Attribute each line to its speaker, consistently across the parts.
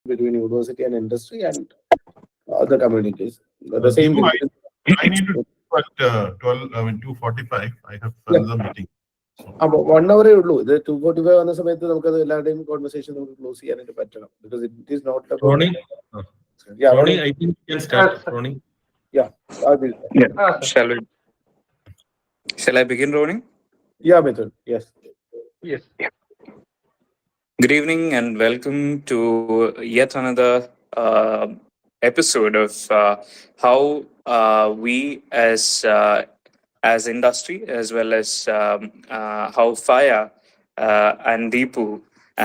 Speaker 1: between university and industry and other communities. The same
Speaker 2: Deepu,
Speaker 1: vision.
Speaker 2: I need to go at 2:45. I have
Speaker 1: Yeah.
Speaker 2: another meeting. So,
Speaker 1: 1 hour ഉള്ളൂ ഇത് 2:45 വന്ന സമയത്ത് നമുക്കത് എല്ലാവരുടെയും conversation നമുക്ക് close ചെയ്യാനായിട്ട് പറ്റണം because it is not about
Speaker 3: Ronnie, Ronnie, I think you can start. Ronnie.
Speaker 1: Yeah, I will.
Speaker 4: Yeah. Shall I begin, Ronnie?
Speaker 1: Yeah, Mithun. Yes.
Speaker 4: Yes. Good evening and welcome to yet another episode of how we as industry, as well as how Fire and Deepu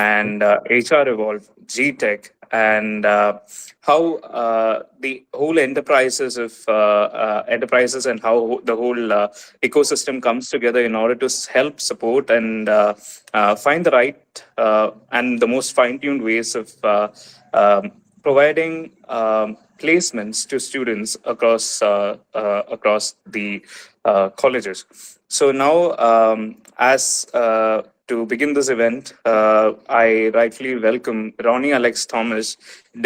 Speaker 4: and HR Evolve, GTech, and how the whole enterprises and how the whole ecosystem comes together in order to help support and find the right and the most fine-tuned ways of providing placements to students across the colleges. So now, as to begin this event, I rightfully welcome Ronnie Alex Thomas,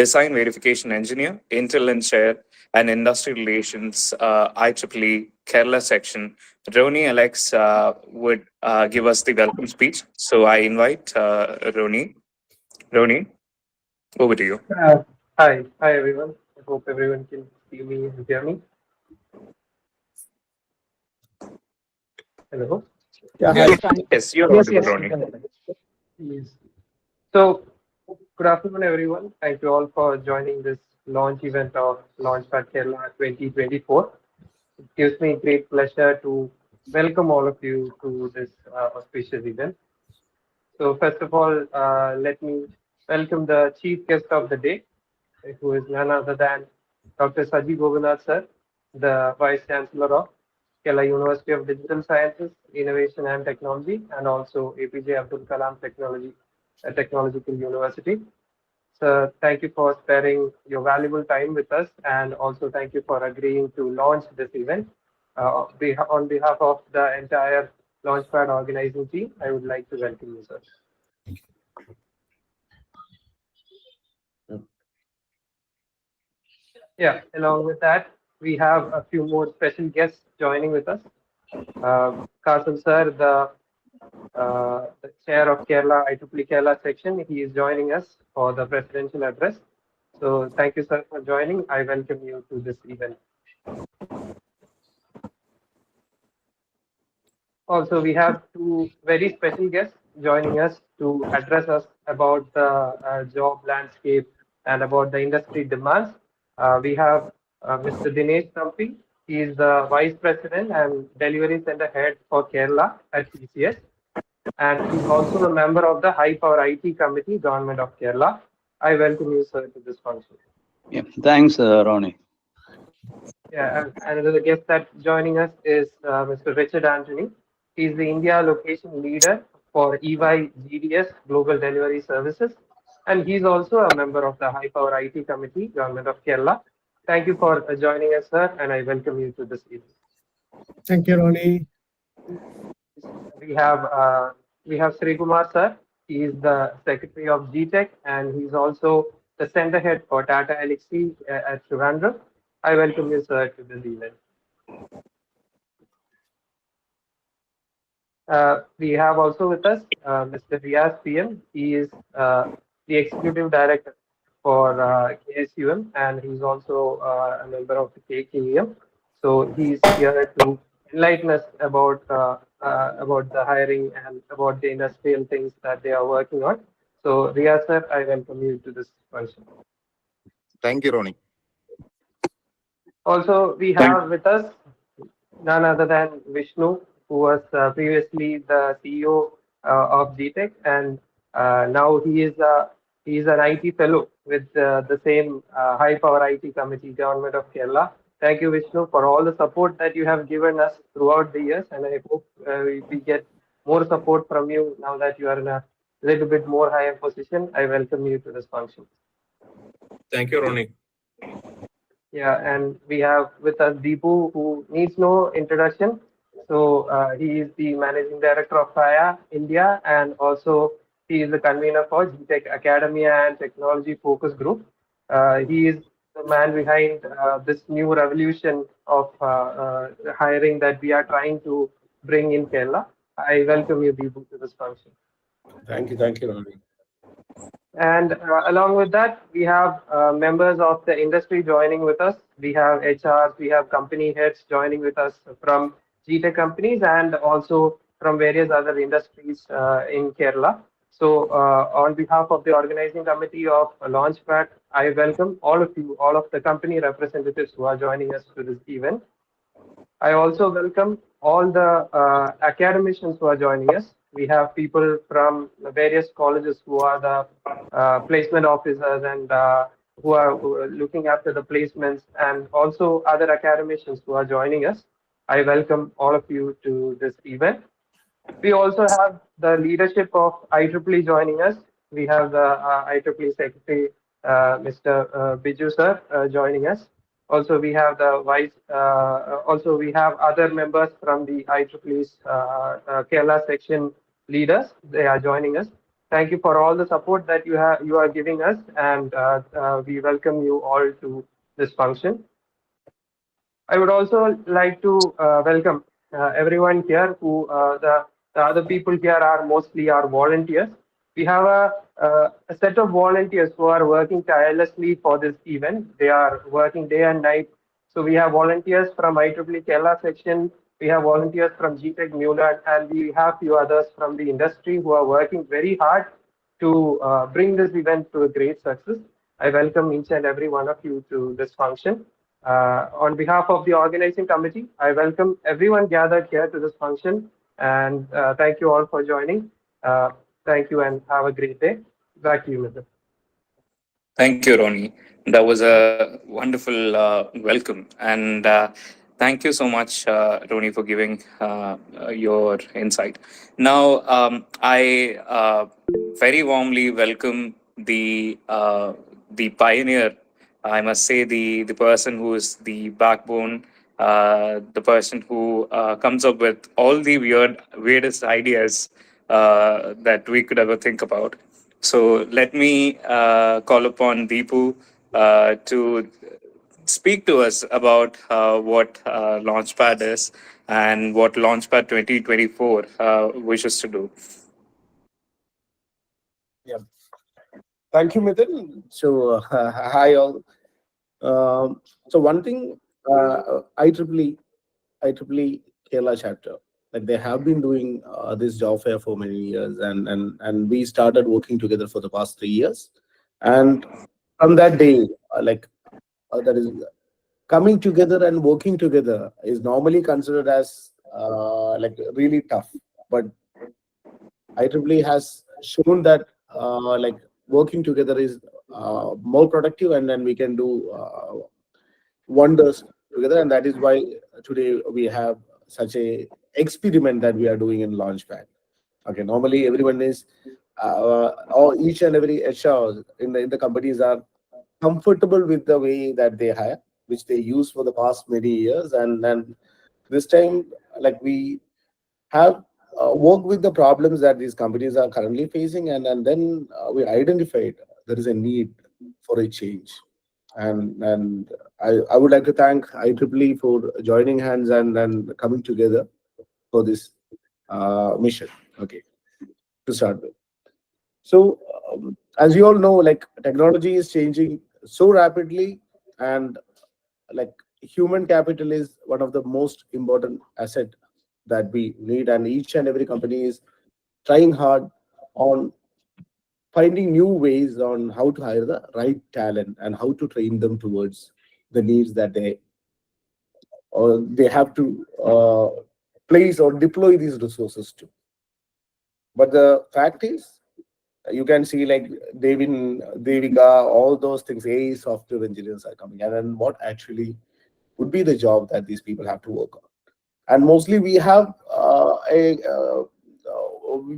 Speaker 4: Design Verification Engineer, Intel and Chair, and Industry Relations, IEEE Kerala section. Ronnie Alex would give us the welcome speech. So I invite Ronnie. Ronnie, over to you.
Speaker 5: Hi everyone. I hope everyone can see me and hear me. Hello.
Speaker 1: Yeah.
Speaker 4: Yes, you're audible, Ronnie.
Speaker 5: Yes. So, good afternoon, everyone. Thank you all for joining this launch event of Launchpad Kerala 2024. It gives me great pleasure to welcome all of you to this auspicious event. So, first of all, let me welcome the chief guest of the day, who is none other than Dr. Saji Govinath sir, the Vice Chancellor of Kerala University of Digital Sciences, Innovation and Technology, and also APJ Abdul Kalam Technological University. So thank you for sparing your valuable time with us, and also thank you for agreeing to launch this event. On behalf of the entire Launchpad organizing team, I would like to welcome you, sir. Yeah, along with that, we have a few more special guests joining with us. Kasim sir, the chair of Kerala, IEEE Kerala section, he is joining us for the presidential address. So thank you, sir, for joining. I welcome you to this event. Also, we have two very special guests joining us to address us about the job landscape and about the industry demands. We have Mr. Dinesh Thampi. He is the Vice President and Delivery Center Head for Kerala at TCS. And he's also a member of the High Power IT Committee, Government of Kerala. I welcome you, sir, to this function.
Speaker 6: Yeah, thanks, Ronnie.
Speaker 5: Yeah, and another guest that's joining us is Mr. Richard Anthony. He's the India location leader for EY GDS Global Delivery Services. And he's also a member of the High Power IT Committee, Government of Kerala. Thank you for joining us, sir, and I welcome you to this event.
Speaker 7: Thank you, Ronnie.
Speaker 5: We have Sri Kumar, sir. He is the Secretary of GTech, and he's also the Center Head for Tata Elxsi at Trivandrum. I welcome you, sir, to this event. We have also with us Mr. Riaz PM. He is the Executive Director for KSUM, and he's also a member of the KKEM. So he's here to enlighten us about the hiring and about the industrial things that they are working on. So Riaz sir, I welcome you to this function.
Speaker 8: Thank you, Ronnie.
Speaker 5: Also, we have with us none other than Vishnu, who was previously the CEO of GTech, and now he is an IT fellow with the same High Power IT Committee, Government of Kerala. Thank you, Vishnu, for all the support that you have given us throughout the years, and I hope we get more support from you now that you are in a little bit more higher position. I welcome you to this function.
Speaker 3: Thank you, Ronnie.
Speaker 5: Yeah, and we have with us Deepu, who needs no introduction. So he is the Managing Director of Faya India, and also He is the convener for GTech Academia and Technology Focus Group. He is the man behind this new revolution of hiring that we are trying to bring in Kerala. I welcome you, Deepu, to this function.
Speaker 1: Thank you, Ronnie.
Speaker 5: And along with that, we have members of the industry joining with us. We have HRs, we have company heads joining with us from GTech companies and also from various other industries in Kerala. So on behalf of the organizing committee of Launchpad, I welcome all of you, all of the company representatives who are joining us to this event. I also welcome all the academicians who are joining us. We have people from various colleges who are the placement officers and who are looking after the placements, and also other academicians who are joining us. I welcome all of you to this event. We also have the leadership of IEEE joining us. We have the IEEE Secretary, Mr. Biju sir, joining us. Also, we have the vice. Also, we have other members from the IEEE's Kerala section leaders. They are joining us. Thank you for all the support that you are giving us, and we welcome you all to this function. I would also like to welcome everyone here who the other people here are mostly our volunteers. We have a set of volunteers who are working tirelessly for this event. They are working day and night. So we have volunteers from IEEE Kerala section. We have volunteers from GTech MuLearn, and we have few others from the industry who are working very hard to bring this event to a great success. I welcome each and every one of you to this function. On behalf of the organizing committee, I welcome everyone gathered here to this function, and thank you all for joining. Thank you and have a great day. Back to you, Mr.
Speaker 4: Thank you, Ronnie. That was a wonderful welcome. And thank you so much, Ronnie, for giving your insight. Now, I very warmly welcome the pioneer. I must say the person who is the backbone, the person who comes up with all the weirdest ideas that we could ever think about. So let me call upon Deepu to speak to us about what Launchpad is and what Launchpad 2024 wishes to do.
Speaker 1: Yeah. Thank you, Mithun. So, hi all. So one thing, IEEE Kerala chapter, like they have been doing this job fair for many years, and we started working together for the past 3 years. And from that day, that is coming together and working together is normally considered as like really tough. But IEEE has shown that like working together is more productive, and then we can do wonders together. And that is why today we have such a experiment that we are doing in Launchpad. Okay, normally everyone is or each and every HR in the companies are comfortable with the way that they hire, which they use for the past many years. And then this time, like we have worked with the problems that these companies are currently facing, and then we identified there is a need for a change. And I would like to thank IEEE for joining hands and coming together for this mission. Okay, to start with. So as you all know, like technology is changing so rapidly, and like human capital is one of the most important asset that we need, and each and every company is trying hard on finding new ways on how to hire the right talent and how to train them towards the needs that they have to place or deploy these resources to. But the fact is, you can see like Devika, all those things, AI software engineers are coming, and then what actually would be the job that these people have to work on. And mostly we have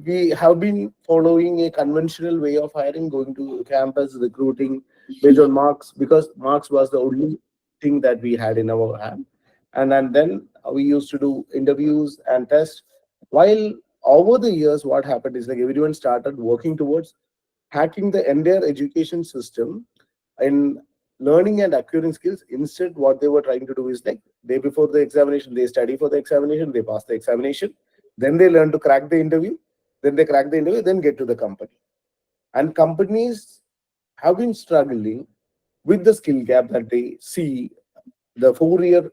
Speaker 1: we have been following a conventional way of hiring, going to campus, recruiting based on marks, because marks was the only thing that we had in our hand. And then we used to do interviews and tests. While over the years, what happened is like everyone started working towards hacking the entire education system in learning and acquiring skills. Instead, what they were trying to do is like day before the examination, they study for the examination, they pass the examination, then they learn to crack the interview, then they crack the interview, then get to the company. And companies have been struggling with the skill gap that they see. The 4 year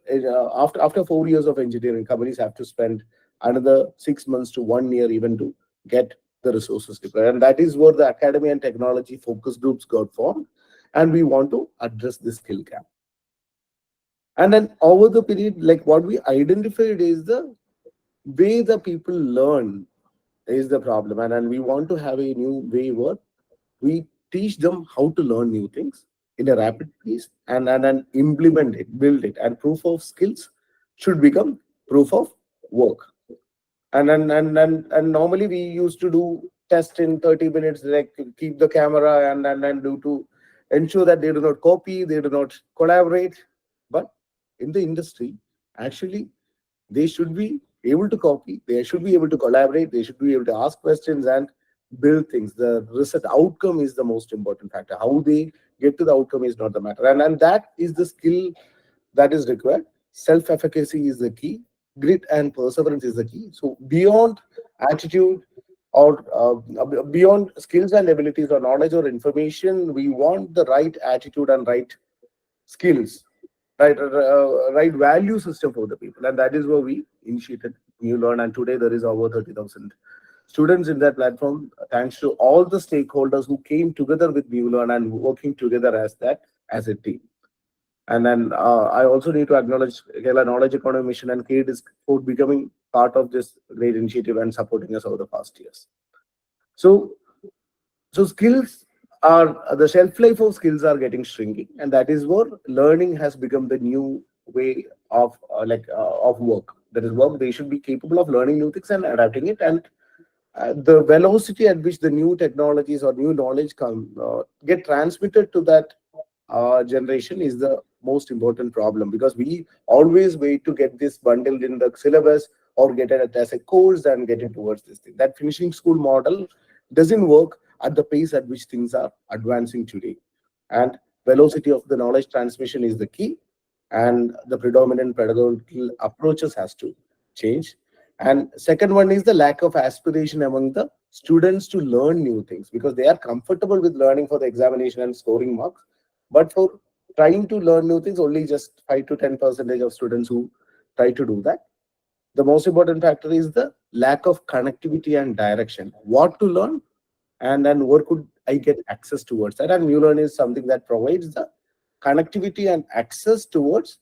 Speaker 1: after 4 years of engineering, companies have to spend another 6 months to 1 year even to get the resources required. And that is where the academy and technology focus groups got formed. And we want to address this skill gap. And then over the period, like what we identified is the way the people learn is the problem. And then we want to have a new way where we teach them how to learn new things in a rapid pace and implement it, build it. And proof of skills should become proof of work. And normally we used to do test in 30 minutes, like keep the camera and do to ensure that they do not copy, they do not collaborate. But in the industry, actually, they should be able to copy, they should be able to collaborate, they should be able to ask questions and build things. The result outcome is the most important factor. How they get to the outcome is not the matter. And that is the skill that is required. Self-efficacy is the key. Grit and perseverance is the key. So beyond attitude or beyond skills and abilities or knowledge or information, we want the right attitude and right skills, right value system for the people. And that is where we initiated MuLearn. And today there is over 30,000 students in that platform, thanks to all the stakeholders who came together with MuLearn and working together as a team. And then I also need to acknowledge Kerala Knowledge Economy Mission and Keynote for becoming part of this great initiative and supporting us over the past years. So skills are, the shelf life of skills are getting shrinking, and that is where learning has become the new way of of work. That is work, they should be capable of learning new things and adapting it. And the velocity at which the new technologies or new knowledge get transmitted to that generation is the most important problem, because we always wait to get this bundled in the syllabus or get it as a course and get it towards this thing. That finishing school model doesn't work at the pace at which things are advancing today. And velocity of the knowledge transmission is the key, and the predominant pedagogical approaches has to change. And second one is the lack of aspiration among the students to learn new things, because they are comfortable with learning for the examination and scoring marks. But for trying to learn new things, only just 5 to 10% of students who try to do that. The most important factor is the lack of connectivity and direction. What to learn, and then where could I get access towards that? And MuLearn is something that provides the connectivity and access towards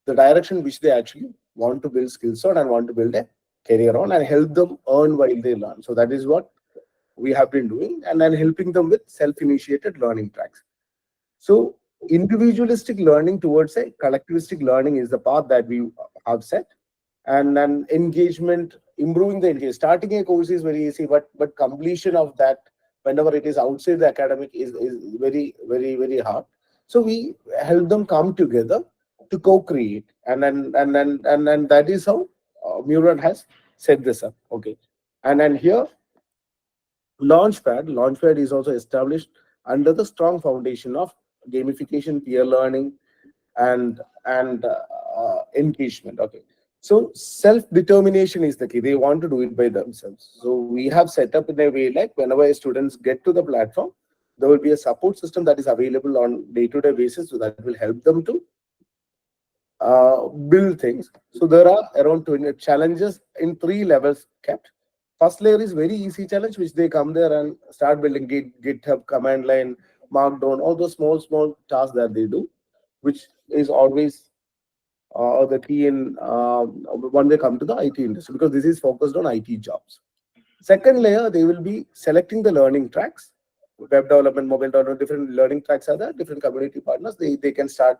Speaker 1: the direction which they actually want to build skills on and want to build a career on, and help them earn while they learn. So that is what we have been doing, and then helping them with self-initiated learning tracks. So individualistic learning towards a collectivistic learning is the path that we have set. And then engagement, improving the engagement. Starting a course is very easy, but completion of that, whenever it is outside the academic, is very, very, very hard. So we help them come together to co-create, and then that is how MuLearn has set this up. Okay, and then here Launchpad is also established under the strong foundation of gamification, peer learning, and engagement. Okay, so self-determination is the key. They want to do it by themselves. So we have set up in a way like whenever students get to the platform, there will be a support system that is available on day-to-day basis, so that will help them to build things. So there are around 20 challenges in 3 levels kept. First layer is very easy challenge, which they come there and start building GitHub, command line, Markdown, all those small tasks that they do, which is always the key in when they come to the IT industry, because this is focused on IT jobs. Second layer, they will be selecting the learning tracks, web development, mobile development, different learning tracks are there, different community partners. They can start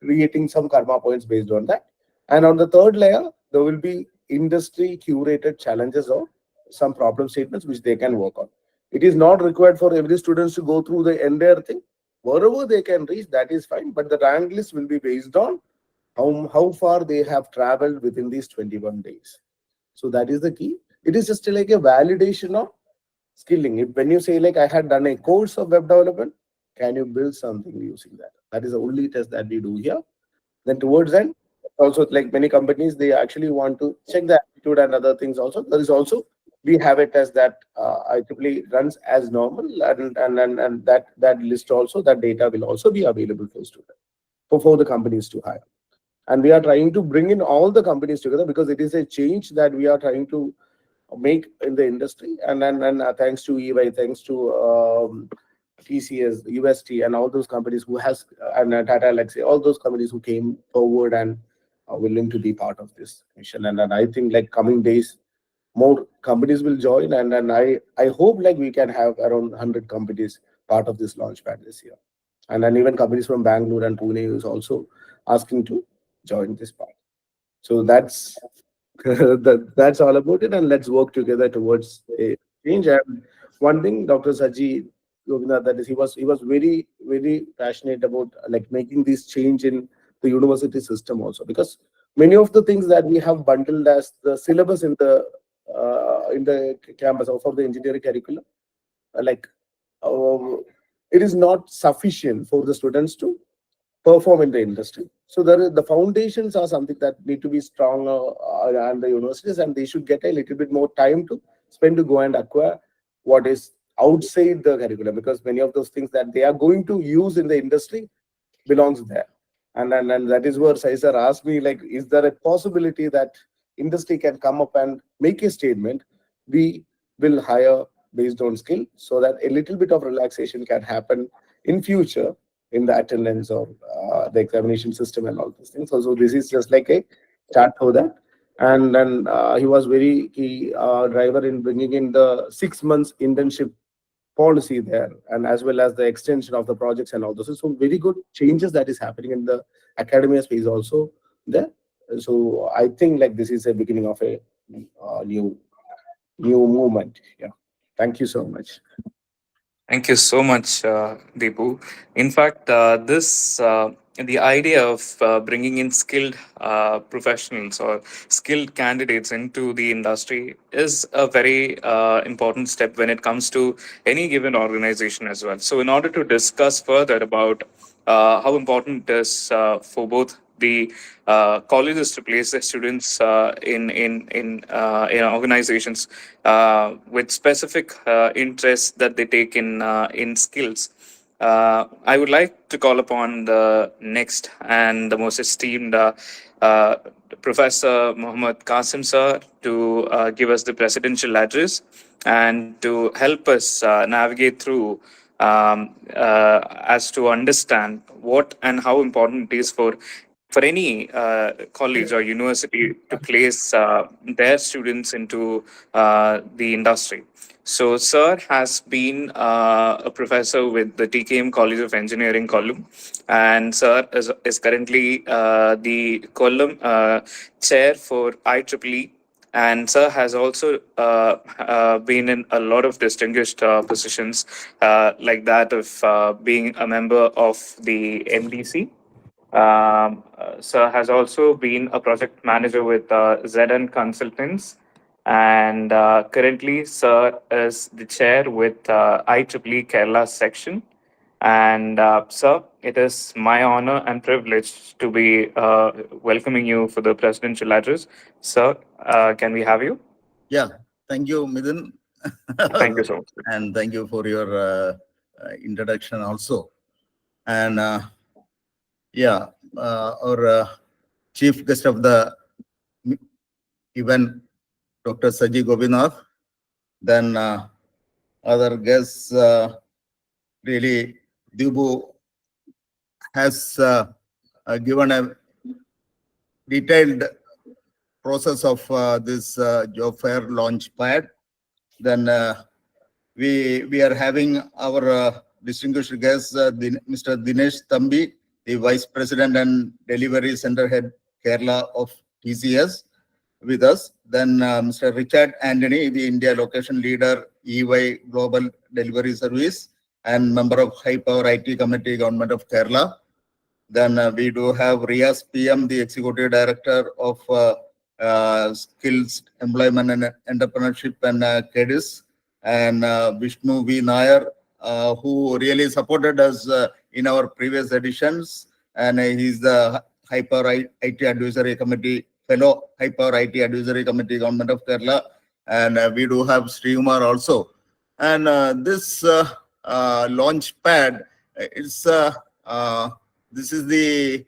Speaker 1: creating some karma points based on that. And on the third layer, there will be industry curated challenges or some problem statements which they can work on. It is not required for every student to go through the entire thing. Wherever they can reach, that is fine. But the rank list will be based on how far they have traveled within these 21 days. So that is the key. It is just like a validation of skilling. When you say like I had done a course of web development, can you build something using that? That is the only test that we do here. Then towards end, also like many companies, they actually want to check the aptitude and other things also. There is also, we have a test that IEEE runs as normal, and that list also, that data will also be available for students, for the companies to hire. And we are trying to bring in all the companies together because it is a change that we are trying to make in the industry. And thanks to EY, thanks to TCS, UST, and all those companies who has, and Tata Alexei, all those companies who came forward and are willing to be part of this mission. And I think like coming days, more companies will join, and I hope like we can have around 100 companies part of this launchpad this year. And then even companies from Bangalore and Pune is also asking to join this part. So that's that's all about it, and let's work together towards a change. And one thing, Dr. Saji Govinath, that is, he was very passionate about like making this change in the university system also, because many of the things that we have bundled as the syllabus in the campus or for the engineering curriculum, like it is not sufficient for the students to perform in the industry. So the foundations are something that need to be strong, and the universities, and they should get a little bit more time to spend to go and acquire what is outside the curriculum, because many of those things that they are going to use in the industry belongs there. And that is where Saisar asked me, like, is there a possibility that industry can come up and make a statement, we will hire based on skill, so that a little bit of relaxation can happen in future in the attendance or the examination system and all these things. So this is just like a chat for that. And then he was very key driver in bringing in the 6 months internship policy there, and as well as the extension of the projects and all those. So very good changes that is happening in the academia space also there. So I think like this is a beginning of a new movement. Yeah. Thank you so much.
Speaker 4: Thank you so much, Deepu. In fact, the idea of bringing in skilled professionals or skilled candidates into the industry is a very important step when it comes to any given organization as well. So, in order to discuss further about how important it is for both the colleges to place their students in organizations with specific interests that they take in skills. I would like to call upon the next and the most esteemed Professor Muhammad Qasim sir to give us the presidential address and to help us navigate through as to understand what and how important it is for any college or university to place their students into the industry. So, sir has been a professor with the TKM College of Engineering, Kollam, and sir is currently the Kollam chair for IEEE. And sir has also been in a lot of distinguished positions, like that of being a member of the MDC. Sir has also been a project manager with ZN Consultants, and currently, Sir is the chair with IEEE Kerala section. And Sir, it is my honor and privilege to be welcoming you for the presidential address. Sir, can we have you?
Speaker 9: Yeah, thank you, Midun.
Speaker 4: Thank you so much.
Speaker 9: And thank you for your introduction also. And our chief guest of the event, Dr. Saji Gopinath, then other guests, really, Dibu has given a detailed process of this job fair launchpad. Then we are having our distinguished guest, Mr. Dinesh Thambi, the Vice President and Delivery Center Head Kerala of TCS, with us. Then Mr. Richard Anthony, the India Location Leader, EY Global Delivery Service, and member of High Power IT Committee, Government of Kerala. Then we do have Riaz PM, the Executive Director of Skills, Employment and Entrepreneurship and KEDIS, and Vishnu V. Nair, who really supported us in our previous editions, and he's the Hyper IT Advisory Committee Fellow, Hyper IT Advisory Committee, Government of Kerala, and we do have Srikumar also. And this Launchpad, it's this is the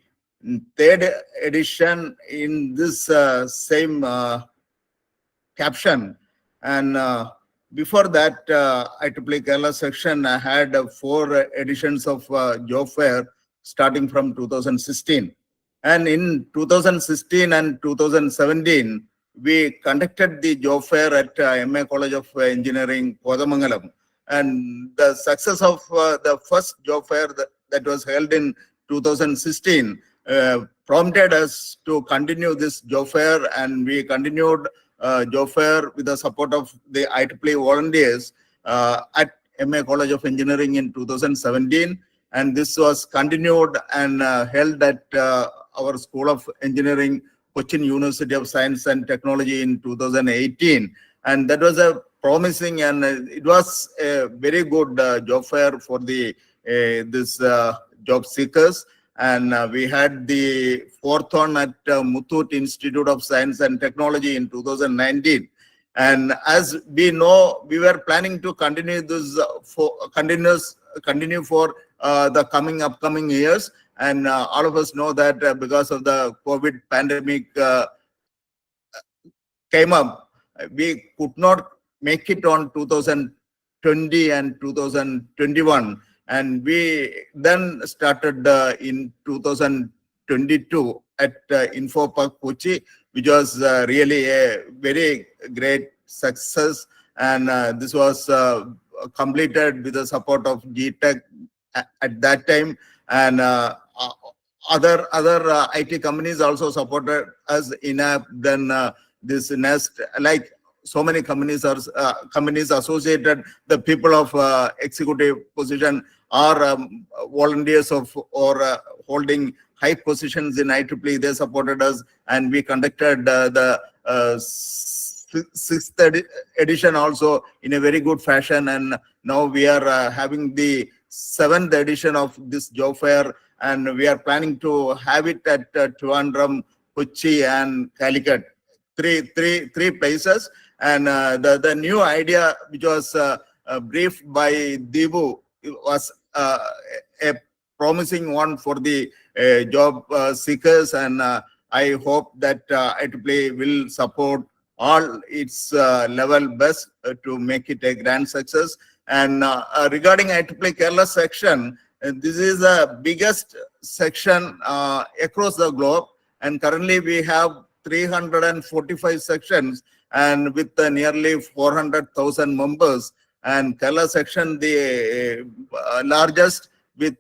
Speaker 9: third edition in this same caption. And before that, IEEE Kerala section had 4 editions of job fair starting from 2016. And in 2016 and 2017, we conducted the job fair at MA College of Engineering, Kodamangalam. And the success of the first job fair that was held in 2016 prompted us to continue this job fair, and we continued job fair with the support of the IEEE volunteers at MA College of Engineering in 2017, and this was continued and held at our School of Engineering, Cochin University of Science and Technology in 2018, and that was a promising and it was a very good job fair for the this job seekers. And we had the 4th one at Muthoot Institute of Science and Technology in 2019. And as we know, we were planning to continue this continue for the upcoming years. And all of us know that because of the COVID pandemic came up, we could not make it on 2020 and 2021. And we then started in 2022 at Info Park Kochi, which was really a very great success. And this was completed with the support of GTech at that time. And other IT companies also supported us in then this Nest, like so many companies are companies associated, the people of executive position are volunteers of or holding high positions in IEEE. They supported us, and we conducted the 6th edition also in a very good fashion. And now we are having the 7th edition of this job fair, and we are planning to have it at Trivandrum, Kochi, and Calicut, three places. And the new idea, which was briefed by Deepu, was a promising one for the job seekers, and I hope that IEEE will support all its level best to make it a grand success. And regarding IEEE Kerala section, this is the biggest section across the globe, and currently we have 345 sections and with nearly 400,000 members. And Kerala section, the largest, with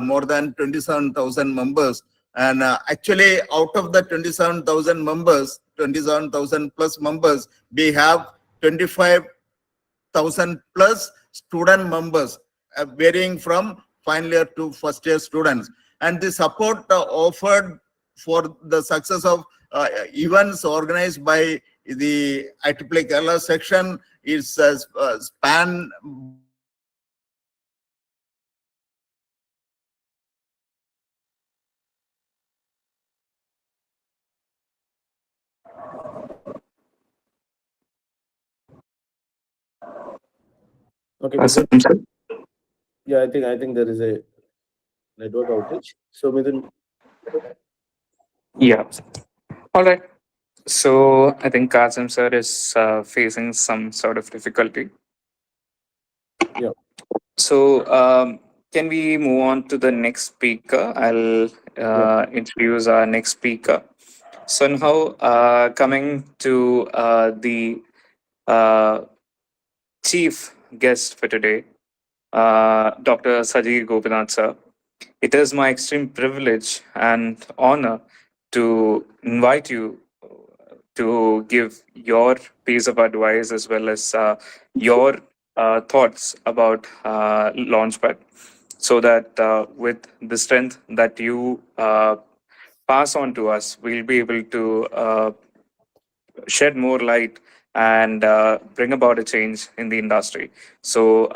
Speaker 9: more than 27,000 members. And actually, out of the 27,000 members, 27,000 plus members, we have 25,000 plus student members, varying from final year to first year students. And the support offered for the success of events organized by the IEEE Kerala section is span.
Speaker 1: Okay,
Speaker 4: Awesome,
Speaker 1: Mithun.
Speaker 4: sir.
Speaker 1: Yeah, I think there is a network outage. So Mithun,
Speaker 4: Yeah. All right. So I think Kazim sir is facing some sort of difficulty.
Speaker 1: Yeah.
Speaker 4: So can we move on to the next speaker? I'll introduce our next speaker. So now coming to the chief guest for today, Dr. Saji Gopinath sir. It is my extreme privilege and honor to invite you to give your piece of advice as well as your thoughts about Launchpad, so that with the strength that you pass on to us, we'll be able to shed more light and bring about a change in the industry. So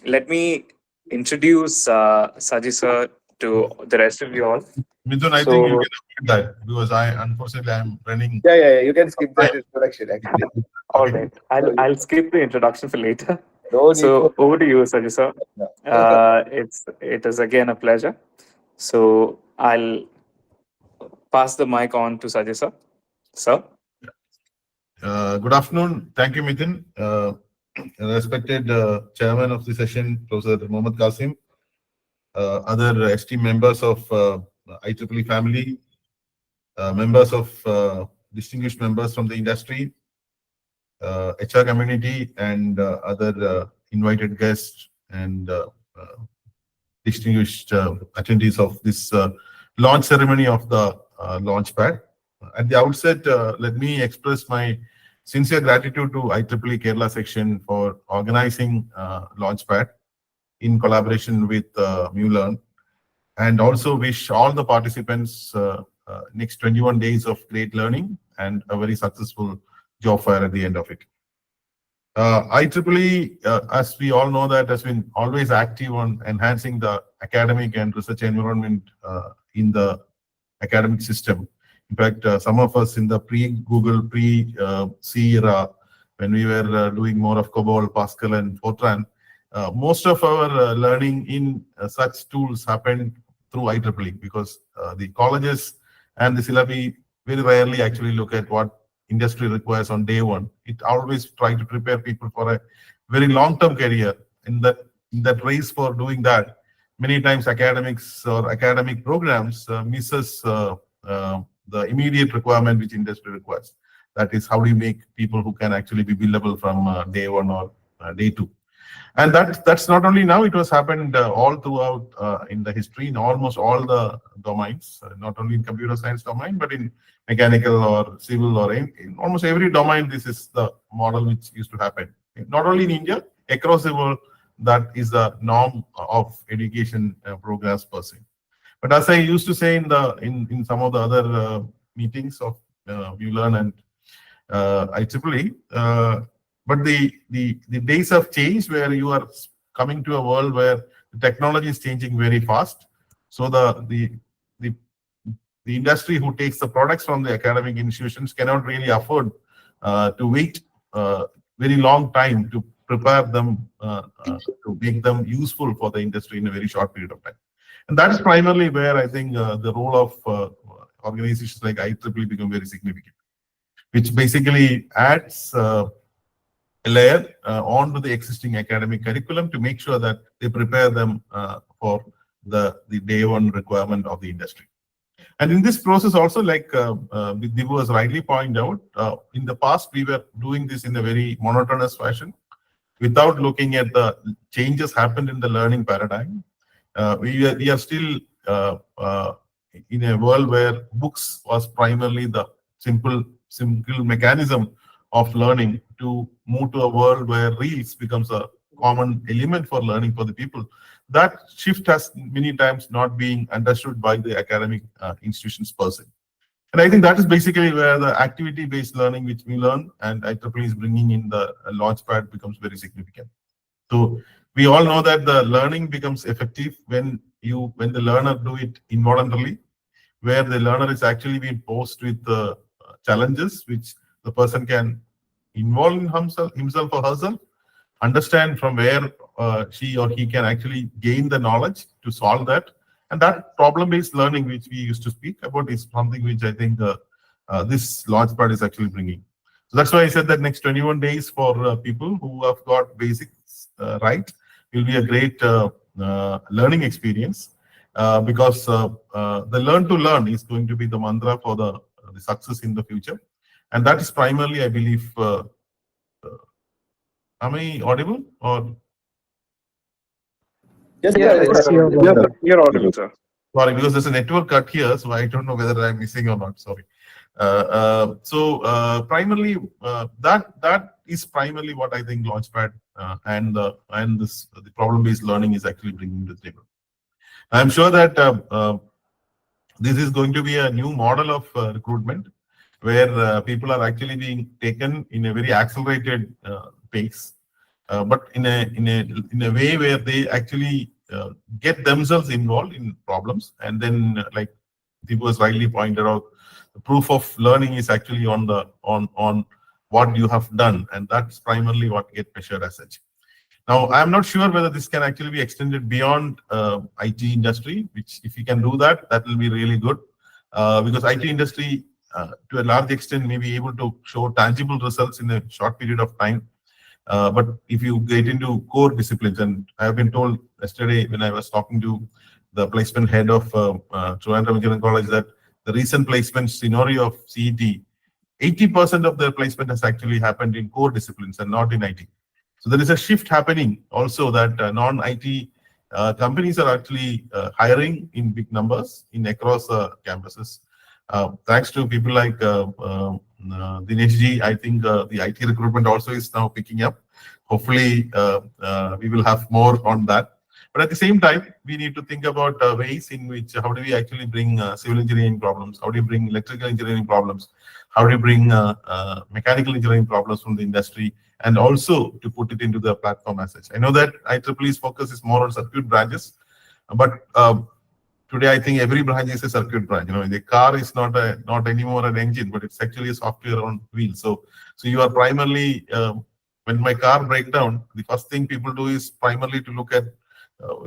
Speaker 4: let me introduce Saji sir to the rest of you all.
Speaker 2: Mithun, I
Speaker 4: So-
Speaker 2: think you can avoid that because unfortunately I'm running.
Speaker 1: Yeah. You can skip that introduction actually.
Speaker 4: All right, I'll skip the introduction for later.
Speaker 1: No need
Speaker 4: So
Speaker 1: for-
Speaker 4: over to you, Saji sir. It is again a pleasure. So I'll pass the mic on to Saji sir. Sir.
Speaker 2: Good afternoon. Thank you, Mithun. Respected chairman of the session, Professor Mohammad Qasim, other esteemed members of IEEE family, members of distinguished members from the industry, HR community, and other invited guests and distinguished attendees of this launch ceremony of the Launchpad. At the outset, let me express my sincere gratitude to IEEE Kerala section for organizing Launchpad in collaboration with MuLearn, and also wish all the participants next 21 days of great learning and a very successful job fair at the end of it. IEEE, as we all know, that has been always active on enhancing the academic and research environment in the academic system. In fact, some of us in the pre-Google, pre-C era, when we were doing more of COBOL, Pascal, and Fortran, most of our learning in such tools happened through IEEE because the colleges and the syllabi very rarely actually look at what industry requires on day one. It always try to prepare people for a very long-term career. In that race for doing that, many times academics or academic programs misses the immediate requirement which industry requires. That is, how do you make people who can actually be billable from day one or day two? And that's not only now, it was happened all throughout in the history, in almost all the domains, not only in computer science domain, but in mechanical or civil or in almost every domain. This is the model which used to happen. Not only in India, across the world, that is the norm of education programs per se. But as I used to say in some of the other meetings of MuLearn and IEEE, but the days have changed where you are coming to a world where the technology is changing very fast. So the industry who takes the products from the academic institutions cannot really afford to wait very long time to prepare them to make them useful for the industry in a very short period of time. And that's primarily where I think the role of organizations like IEEE become very significant, which basically adds a layer onto the existing academic curriculum to make sure that they prepare them for the day one requirement of the industry. And in this process also, like Dibu was rightly pointed out, in the past we were doing this in a very monotonous fashion without looking at the changes happened in the learning paradigm. We are still in a world where books was primarily the simple mechanism of learning, to move to a world where reels becomes a common element for learning for the people. That shift has many times not being understood by the academic institutions per se. And I think that is basically where the activity-based learning, which we learn and IEEE is bringing in the Launchpad, becomes very significant. So we all know that the learning becomes effective when the learner do it involuntarily, where the learner is actually being posed with challenges which the person can involve in himself or herself, understand from where she or he can actually gain the knowledge to solve that. And that problem-based learning, which we used to speak about, is something which I think this Launchpad is actually bringing. So that's why I said that next 21 days for people who have got basics right will be a great learning experience, because the learn to learn is going to be the mantra for the success in the future. And that is primarily, I believe, am I audible or?
Speaker 1: Yes,
Speaker 4: You're audible, sir.
Speaker 2: Sorry, because there's a network cut here, so I don't know whether I'm missing or not. Sorry. Primarily, that is primarily what I think Launchpad and the problem-based learning is actually bringing to the table. I'm sure that this is going to be a new model of recruitment, where people are actually being taken in a very accelerated pace, but in a way where they actually get themselves involved in problems, and then like Deepu has rightly pointed out, the proof of learning is actually on what you have done, and that's primarily what get measured as such. Now, I'm not sure whether this can actually be extended beyond IT industry, which if you can do that, that will be really good, because IT industry, to a large extent, may be able to show tangible results in a short period of time. But if you get into core disciplines, and I've been told yesterday when I was talking to the placement head of Trivandrum Engineering College that the recent placement scenario of CET, 80% of their placement has actually happened in core disciplines and not in IT. So there is a shift happening also that non-IT companies are actually hiring in big numbers across campuses. Thanks to people like Dinesh ji, I think the IT recruitment also is now picking up. Hopefully, we will have more on that. But at the same time, we need to think about ways in which how do we actually bring civil engineering problems, how do you bring electrical engineering problems, how do you bring mechanical engineering problems from the industry, and also to put it into the platform as such. I know that IEEE's focus is more on circuit branches, but today I think every branch is a circuit branch. You know, the car is not anymore an engine, but it's actually a software on wheels. So you are primarily when my car breaks down, the first thing people do is primarily to look at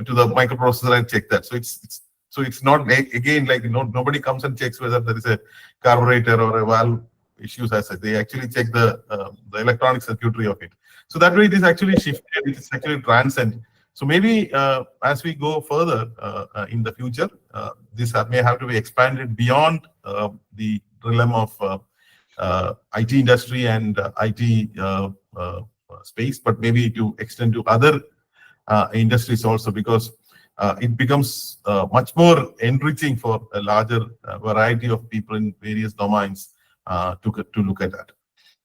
Speaker 2: to the microprocessor and check that. So it's not again like nobody comes and checks whether there is a carburetor or a valve issues as such. They actually check the electronic circuitry of it. So that way it is actually shifted. It is actually transcend. So maybe as we go further in the future, this may have to be expanded beyond the realm of IT industry and IT space, but maybe to extend to other industries also, because it becomes much more enriching for a larger variety of people in various domains to look at that.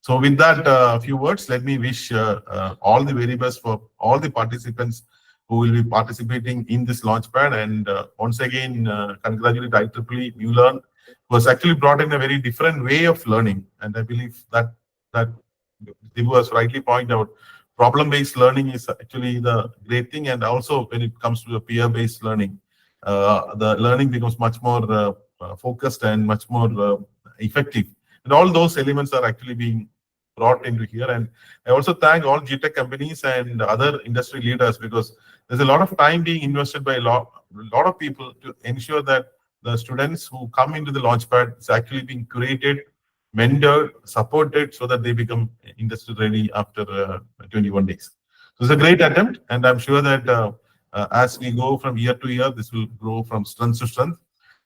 Speaker 2: So with that few words, let me wish all the very best for all the participants who will be participating in this Launchpad, and once again congratulate IEEE MuLearn, who has actually brought in a very different way of learning, and I believe that Deepu has rightly pointed out, problem-based learning is actually the great thing, and also when it comes to the peer-based learning, the learning becomes much more focused and much more effective. And all those elements are actually being brought into here. And I also thank all GTech companies and other industry leaders, because there's a lot of time being invested by a lot of people to ensure that the students who come into the Launchpad is actually being curated, mentored, supported, so that they become industry ready after 21 days. So it's a great attempt, and I'm sure that as we go from year to year, this will grow from strength to strength.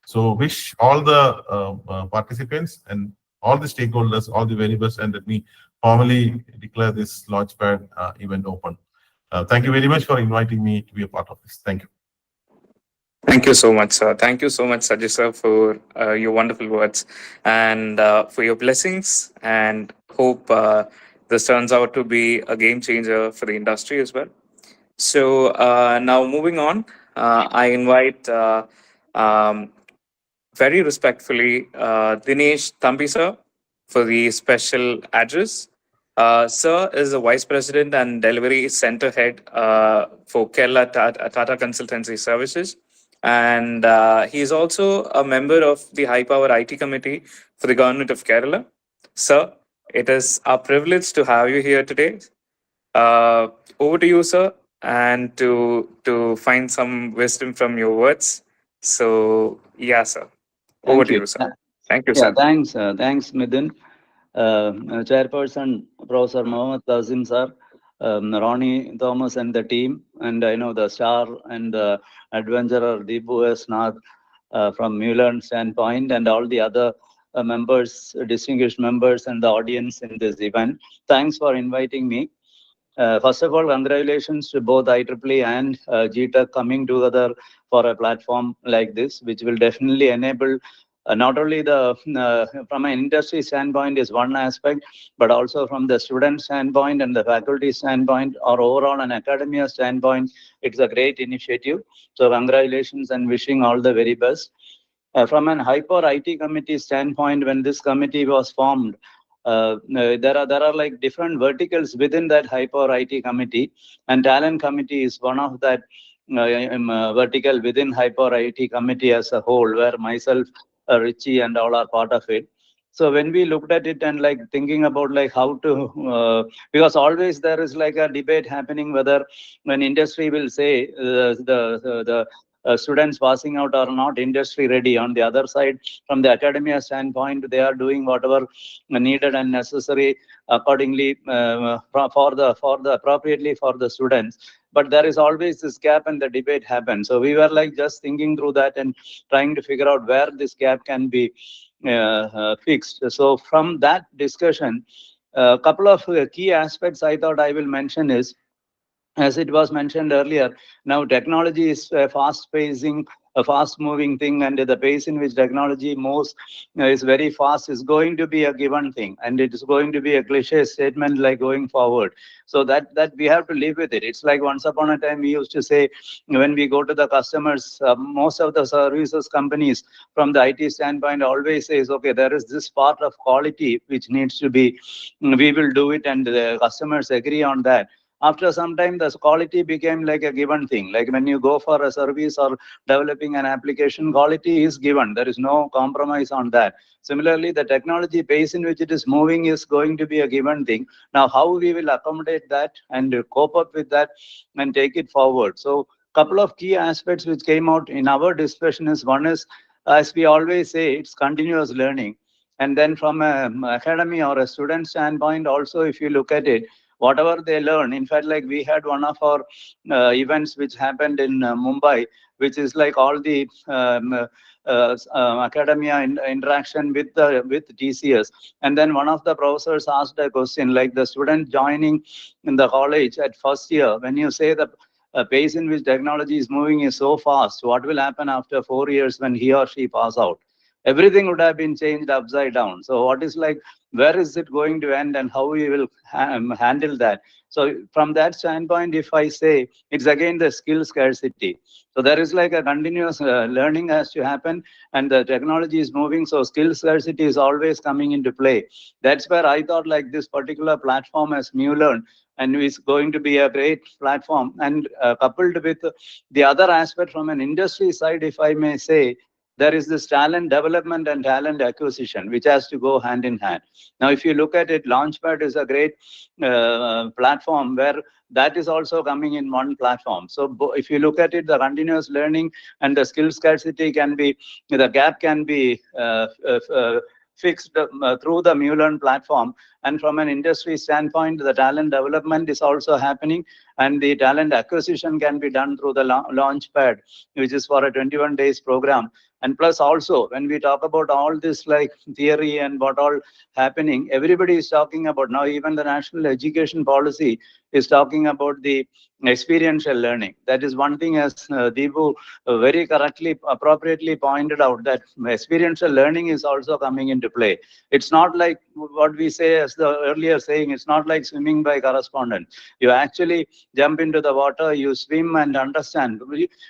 Speaker 2: So wish all the participants and all the stakeholders all the very best, and let me formally declare this Launchpad event open. Thank you very much for inviting me to be a part of this. Thank you.
Speaker 4: Thank you so much, sir. Thank you so much, Sajid sir, for your wonderful words and for your blessings, and hope this turns out to be a game changer for the industry as well. So now moving on, I invite very respectfully Dinesh Thambi sir for the special address. Sir is the Vice President and Delivery Center Head for Kerala Tata Consultancy Services. And he is also a member of the High Power IT Committee for the Government of Kerala. Sir, it is our privilege to have you here today. Over to you, sir, and to find some wisdom from your words. So, yeah, sir. Over to you, sir. Thank you, sir.
Speaker 6: Yeah, thanks, Midin. Chairperson, Professor Mohammed Tazim sir, Ronnie Thomas and the team, and I know the star and the adventurer Deepu S. Nath from MuLearn standpoint, and all the other members, distinguished members, and the audience in this event. Thanks for inviting me. First of all, congratulations to both IEEE and GTech coming together for a platform like this, which will definitely enable not only the from an industry standpoint is one aspect, but also from the student standpoint and the faculty standpoint, or overall an academia standpoint, it's a great initiative. So congratulations and wishing all the very best. From an hyper IT committee standpoint, when this committee was formed, there are like different verticals within that hyper IT committee, and talent committee is one of that vertical within hyper IT committee as a whole, where myself, Richie, and all are part of it. So when we looked at it and like thinking about like how to, because always there is like a debate happening whether when industry will say the students passing out are not industry ready. On the other side, from the academia standpoint, they are doing whatever needed and necessary accordingly for the appropriately for the students. But there is always this gap and the debate happens. So we were like just thinking through that and trying to figure out where this gap can be fixed. So from that discussion, a couple of key aspects I thought I will mention is, as it was mentioned earlier, now technology is a fast-moving thing, and the pace in which technology moves is very fast, is going to be a given thing, and it is going to be a cliche statement like going forward. So that we have to live with it. It's like once upon a time we used to say, when we go to the customers, most of the services companies from the IT standpoint always says, okay, there is this part of quality which needs to be, we will do it, and the customers agree on that. After some time, the quality became like a given thing. Like when you go for a service or developing an application, quality is given. There is no compromise on that. Similarly, the technology pace in which it is moving is going to be a given thing. Now, how we will accommodate that and cope up with that and take it forward. So, couple of key aspects which came out in our discussion is, one is, as we always say, it's continuous learning. And then from an academy or a student standpoint, also, if you look at it, whatever they learn. In fact, like we had one of our events which happened in Mumbai, which is like all the academia interaction with TCS. And then one of the professors asked a question, like the student joining in the college at first year, when you say the pace in which technology is moving is so fast, what will happen after 4 years when he or she pass out? Everything would have been changed upside down. So what is like, where is it going to end, and how we will handle that? So from that standpoint, if I say, it's again the skill scarcity. So there is like a continuous learning has to happen, and the technology is moving. So skill scarcity is always coming into play. That's where I thought like this particular platform as MuLearn, and is going to be a great platform. And coupled with the other aspect from an industry side, if I may say, there is this talent development and talent acquisition, which has to go hand in hand. Now, if you look at it, Launchpad is a great platform where that is also coming in one platform. So if you look at it, the continuous learning and the skill scarcity can be, the gap can be fixed through the MuLearn platform. And from an industry standpoint, the talent development is also happening, and the talent acquisition can be done through the Launchpad, which is for a 21 days program. And plus also, when we talk about all this like theory and what all happening, everybody is talking about now, even the national education policy is talking about the experiential learning. That is one thing, as Deepu very correctly, appropriately pointed out, that experiential learning is also coming into play. It's not like what we say as the earlier saying, it's not like swimming by correspondence. You actually jump into the water, you swim and understand.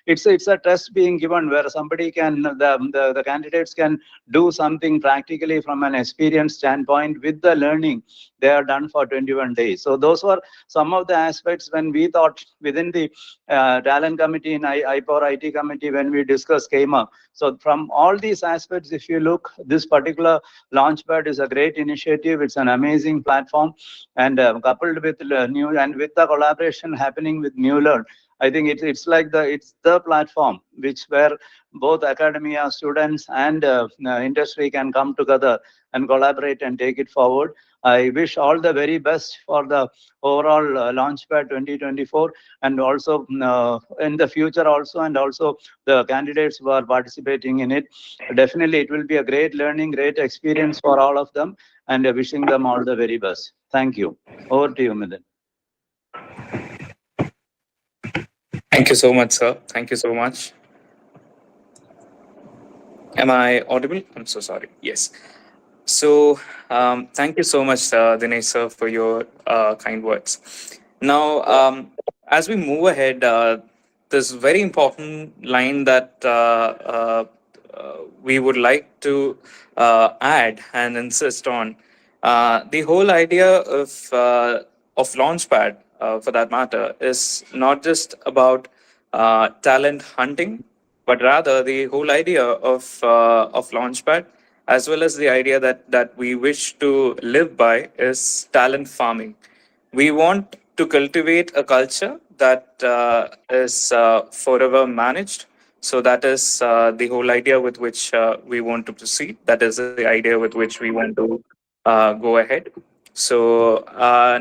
Speaker 6: It's a test being given where somebody can, the candidates can do something practically from an experience standpoint with the learning they are done for 21 days. So those were some of the aspects when we thought within the talent committee and IPOR IT committee, when we discussed came up. So from all these aspects, if you look, this particular Launchpad is a great initiative. It's an amazing platform, and coupled with new and with the collaboration happening with MuLearn, I think it's like it's the platform which where both academia, students, and industry can come together and collaborate and take it forward. I wish all the very best for the overall Launchpad 2024, and also in the future also, and also the candidates who are participating in it. Definitely, it will be a great learning, great experience for all of them, and wishing them all the very best. Thank you. Over to you, Midin.
Speaker 4: Thank you so much, sir. Thank you so much. Am I audible? I'm so sorry. Yes. So, thank you so much, Dinesh, sir, for your kind words. Now, as we move ahead, this very important line that we would like to add and insist on the whole idea of Launchpad, for that matter, is not just about talent hunting, but rather the whole idea of Launchpad, as well as the idea that we wish to live by, is talent farming. We want to cultivate a culture that is forever managed. So that is the whole idea with which we want to proceed. That is the idea with which we want to go ahead. So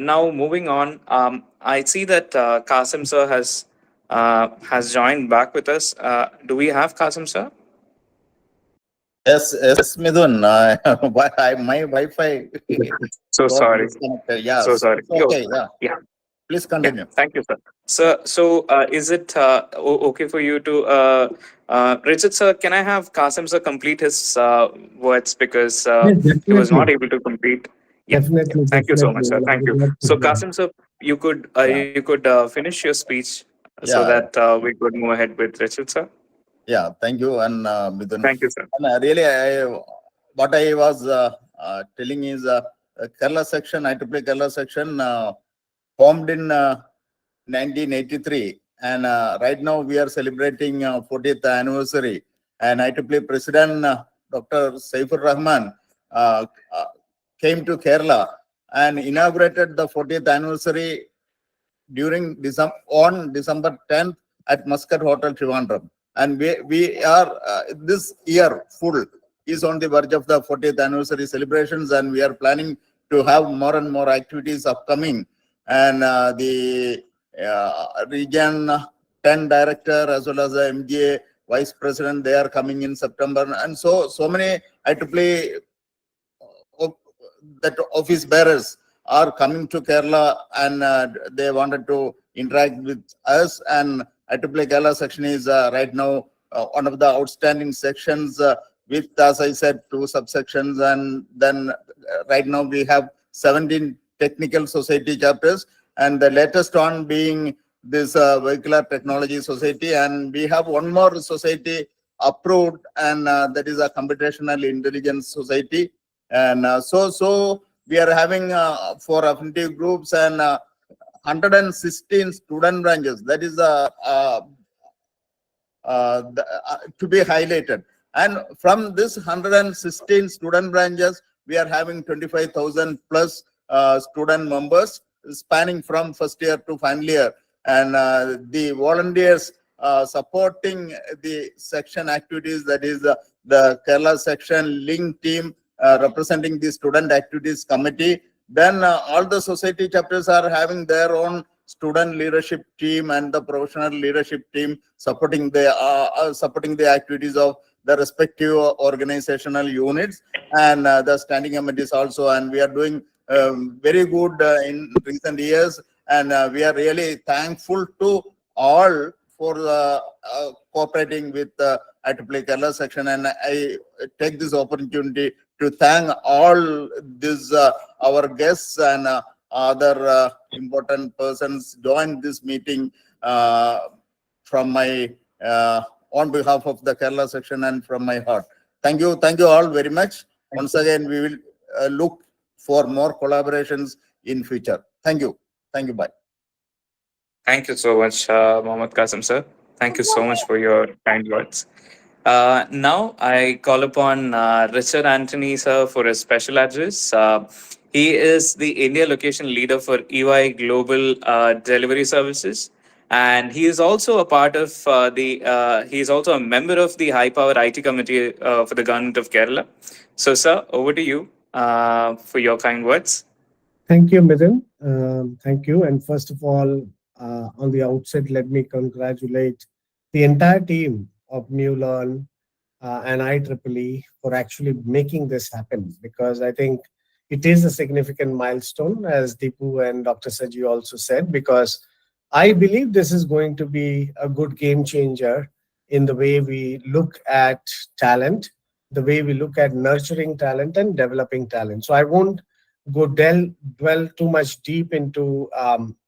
Speaker 4: now moving on, I see that Kasim sir has joined back with us. Do we have Kasim sir?
Speaker 9: Yes, Midun. My Wi-Fi
Speaker 4: So
Speaker 9: got
Speaker 4: sorry.
Speaker 9: disconnected.
Speaker 4: So
Speaker 9: Yes.
Speaker 4: sorry.
Speaker 9: Okay. Yeah.
Speaker 4: Yeah.
Speaker 9: Please
Speaker 4: Yeah,
Speaker 9: continue.
Speaker 4: thank you, sir. So, is it okay for you to, Richard, sir? Can I have Kasim sir complete his words, because
Speaker 7: Yes,
Speaker 4: he was not
Speaker 7: definitely.
Speaker 4: able to complete. Yeah, yeah.
Speaker 7: Definitely,
Speaker 4: Thank you so much,
Speaker 7: definitely.
Speaker 4: sir.
Speaker 7: And I
Speaker 4: Thank
Speaker 7: would
Speaker 4: you.
Speaker 7: love to
Speaker 4: So,
Speaker 7: hear.
Speaker 4: Kasim sir,
Speaker 9: Yeah.
Speaker 4: you could finish your speech so
Speaker 9: Yeah.
Speaker 4: that we could move ahead with Richard, sir.
Speaker 9: Yeah. Thank you, and Midun.
Speaker 4: Thank you, sir.
Speaker 9: And really, what I was telling is Kerala section, IEEE Kerala section, formed in 1983, and right now we are celebrating 40th anniversary. And IEEE President Dr. Saifur Rahman uh, uh, came to Kerala and inaugurated the 40th anniversary during on December 10th at Muscat Hotel, Trivandrum. And we are this year full is on the verge of the 40th anniversary celebrations, and we are planning to have more and more activities upcoming. And the region 10 director as well as the MGA vice president, they are coming in September, and so many IEEE that office bearers are coming to Kerala, and they wanted to interact with us. And IEEE Kerala section is right now one of the outstanding sections with, as I said, 2 subsections. And then right now we have 17 technical society chapters, and the latest one being this Vehicular Technology Society. And we have one more society approved, and that is a Computational Intelligence Society. And so we are having 4 affinity groups and 116 student branches. That is to be highlighted. And from this 116 student branches, we are having 25,000 plus student members spanning from first year to final year. And the volunteers supporting the section activities, that is the Kerala section link team representing the student activities committee. Then all the society chapters are having their own student leadership team and the professional leadership team supporting the activities of the respective organizational units, and the standing committees also. And we are doing very good in recent years, and we are really thankful to all for cooperating with the IEEE Kerala section. And I take this opportunity to thank all these our guests and other important persons joined this meeting from my on behalf of the Kerala section and from my heart. Thank you all very much. Once again, we will look for more collaborations in future. Thank you. Bye.
Speaker 4: Thank you so much, Mohammad Kasim sir. Thank you so much for your kind words. Now I call upon Richard Anthony sir for a special address. He is the India location leader for EY Global Delivery Services, and he is also a part of he is also a member of the High Power IT Committee for the Government of Kerala. So, sir, over to you for your kind words.
Speaker 7: Thank you, Midun. Thank you. And first of all, on the outset, let me congratulate the entire team of MuLearn and IEEE for actually making this happen, because I think it is a significant milestone, as Deepu and Dr. Saji also said, because I believe this is going to be a good game changer in the way we look at talent, the way we look at nurturing talent and developing talent. So I won't dwell too much deep into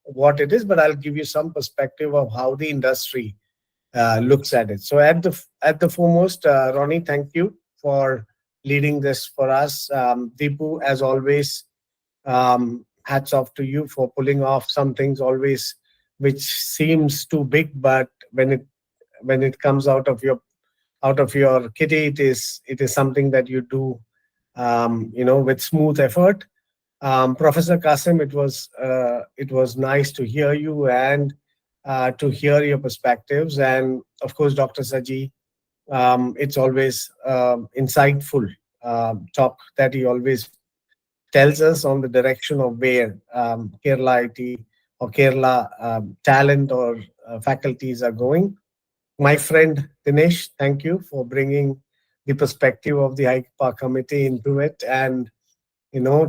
Speaker 7: what it is, but I'll give you some perspective of how the industry looks at it. So at the foremost, Ronnie, thank you for leading this for us. Deepu, as always, hats off to you for pulling off some things always which seems too big, but when it comes out of your kitty, it is something that you do, with smooth effort. Professor Kasim, it was nice to hear you and to hear your perspectives, and of course, Dr. Saji. It's always insightful talk that he always tells us on the direction of where Kerala IT or Kerala talent or faculties are going. My friend Dinesh, thank you for bringing the perspective of the ICPA committee into it, and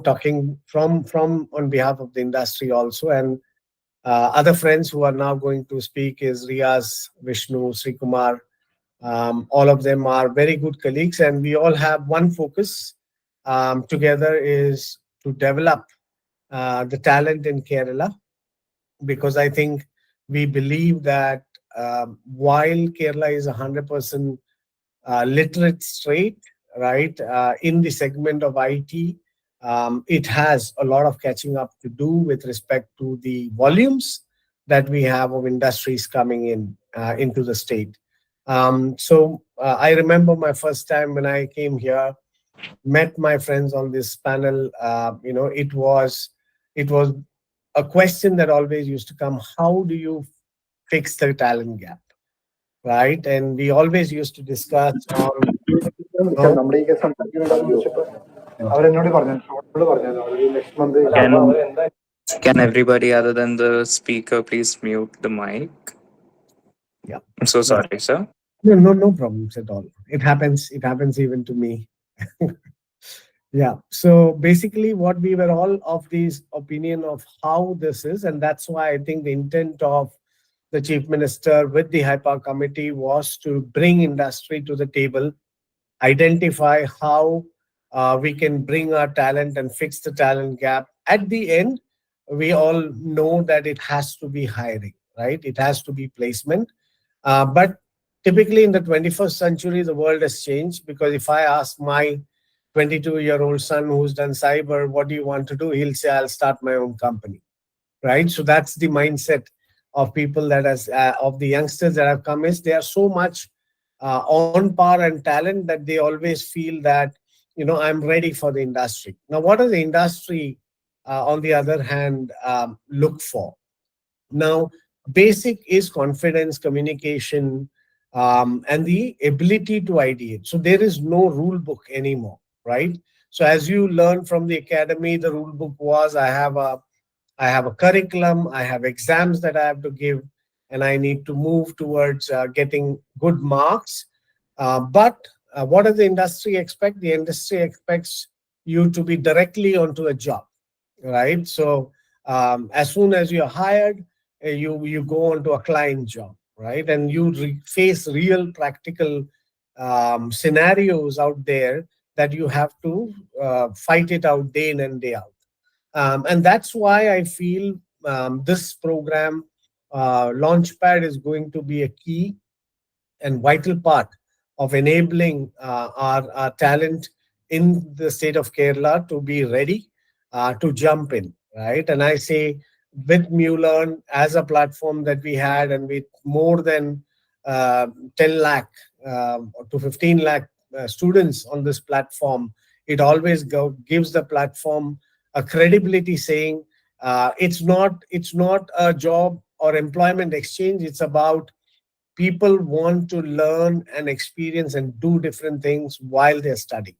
Speaker 7: talking from on behalf of the industry also. And other friends who are now going to speak is Riaz, Vishnu, Sri Kumar. All of them are very good colleagues, and we all have one focus together is to develop the talent in Kerala, because I think we believe that while Kerala is 100% literate state, right, in the segment of IT, it has a lot of catching up to do with respect to the volumes that we have of industries coming in into the state. I remember my first time when I came here, met my friends on this panel. It was a question that always used to come: how do you fix the talent gap, right? And we always used to discuss on.
Speaker 4: Can everybody other than the speaker please mute the mic?
Speaker 7: Yeah.
Speaker 4: I'm so sorry, sir.
Speaker 7: No problems at all. It happens even to me. Yeah. So basically, what we were all of these opinion of how this is, and that's why I think the intent of the chief minister with the HIPAA committee was to bring industry to the table, identify how we can bring our talent and fix the talent gap. At the end, we all know that it has to be hiring, right? It has to be placement. But typically in the 21st century, the world has changed, because if I ask my 22-year-old son who's done cyber, what do you want to do? He'll say, I'll start my own company, right? So that's the mindset of people of the youngsters that have come, is they are so much on par and talent that they always feel that, I'm ready for the industry. Now, what does the industry, on the other hand, look for? Now, basic is confidence, communication, and the ability to ideate. So there is no rule book anymore, right? So as you learn from the academy, the rule book was, I have a curriculum, I have exams that I have to give, and I need to move towards getting good marks. But what does the industry expect? The industry expects you to be directly onto a job, right? So as soon as you're hired, you go on to a client job, right? And you face real practical scenarios out there that you have to fight it out day in and day out. And that's why I feel this program, Launchpad, is going to be a key and vital part of enabling our talent in the state of Kerala to be ready to jump in, right? And I say, with MuLearn as a platform that we had, and with more than 10 lakh to 15 lakh students on this platform, it always gives the platform a credibility, saying it's not a job or employment exchange. It's about people want to learn and experience and do different things while they're studying,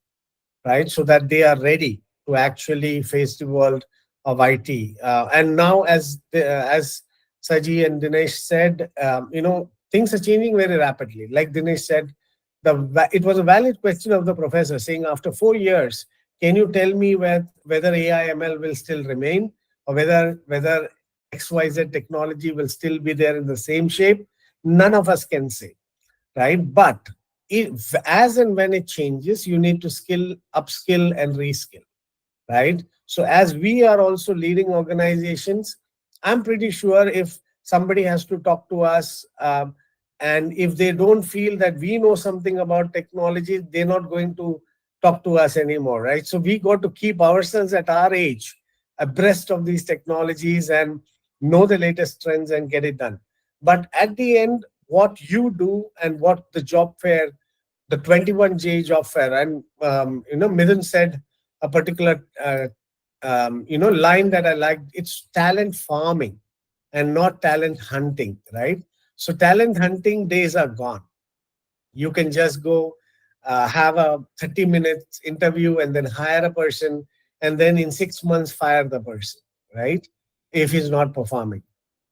Speaker 7: right? So that they are ready to actually face the world of IT. And now, as Saji and Dinesh said, things are changing very rapidly. Like Dinesh said, it was a valid question of the professor, saying, after 4 years, can you tell me whether AI ML will still remain, or whether XYZ technology will still be there in the same shape? None of us can say, right? But as and when it changes, you need to upskill and reskill, right? So as we are also leading organizations, I'm pretty sure if somebody has to talk to us And if they don't feel that we know something about technology, they're not going to talk to us anymore, right? So we got to keep ourselves at our age abreast of these technologies and know the latest trends and get it done. But at the end, what you do and what the job fair, the 21J job fair, and Midun said a particular line that I liked. It's talent farming and not talent hunting, right? So talent hunting days are gone. You can just go have a 30 minutes interview and then hire a person, and then in 6 months fire the person, right? If he's not performing.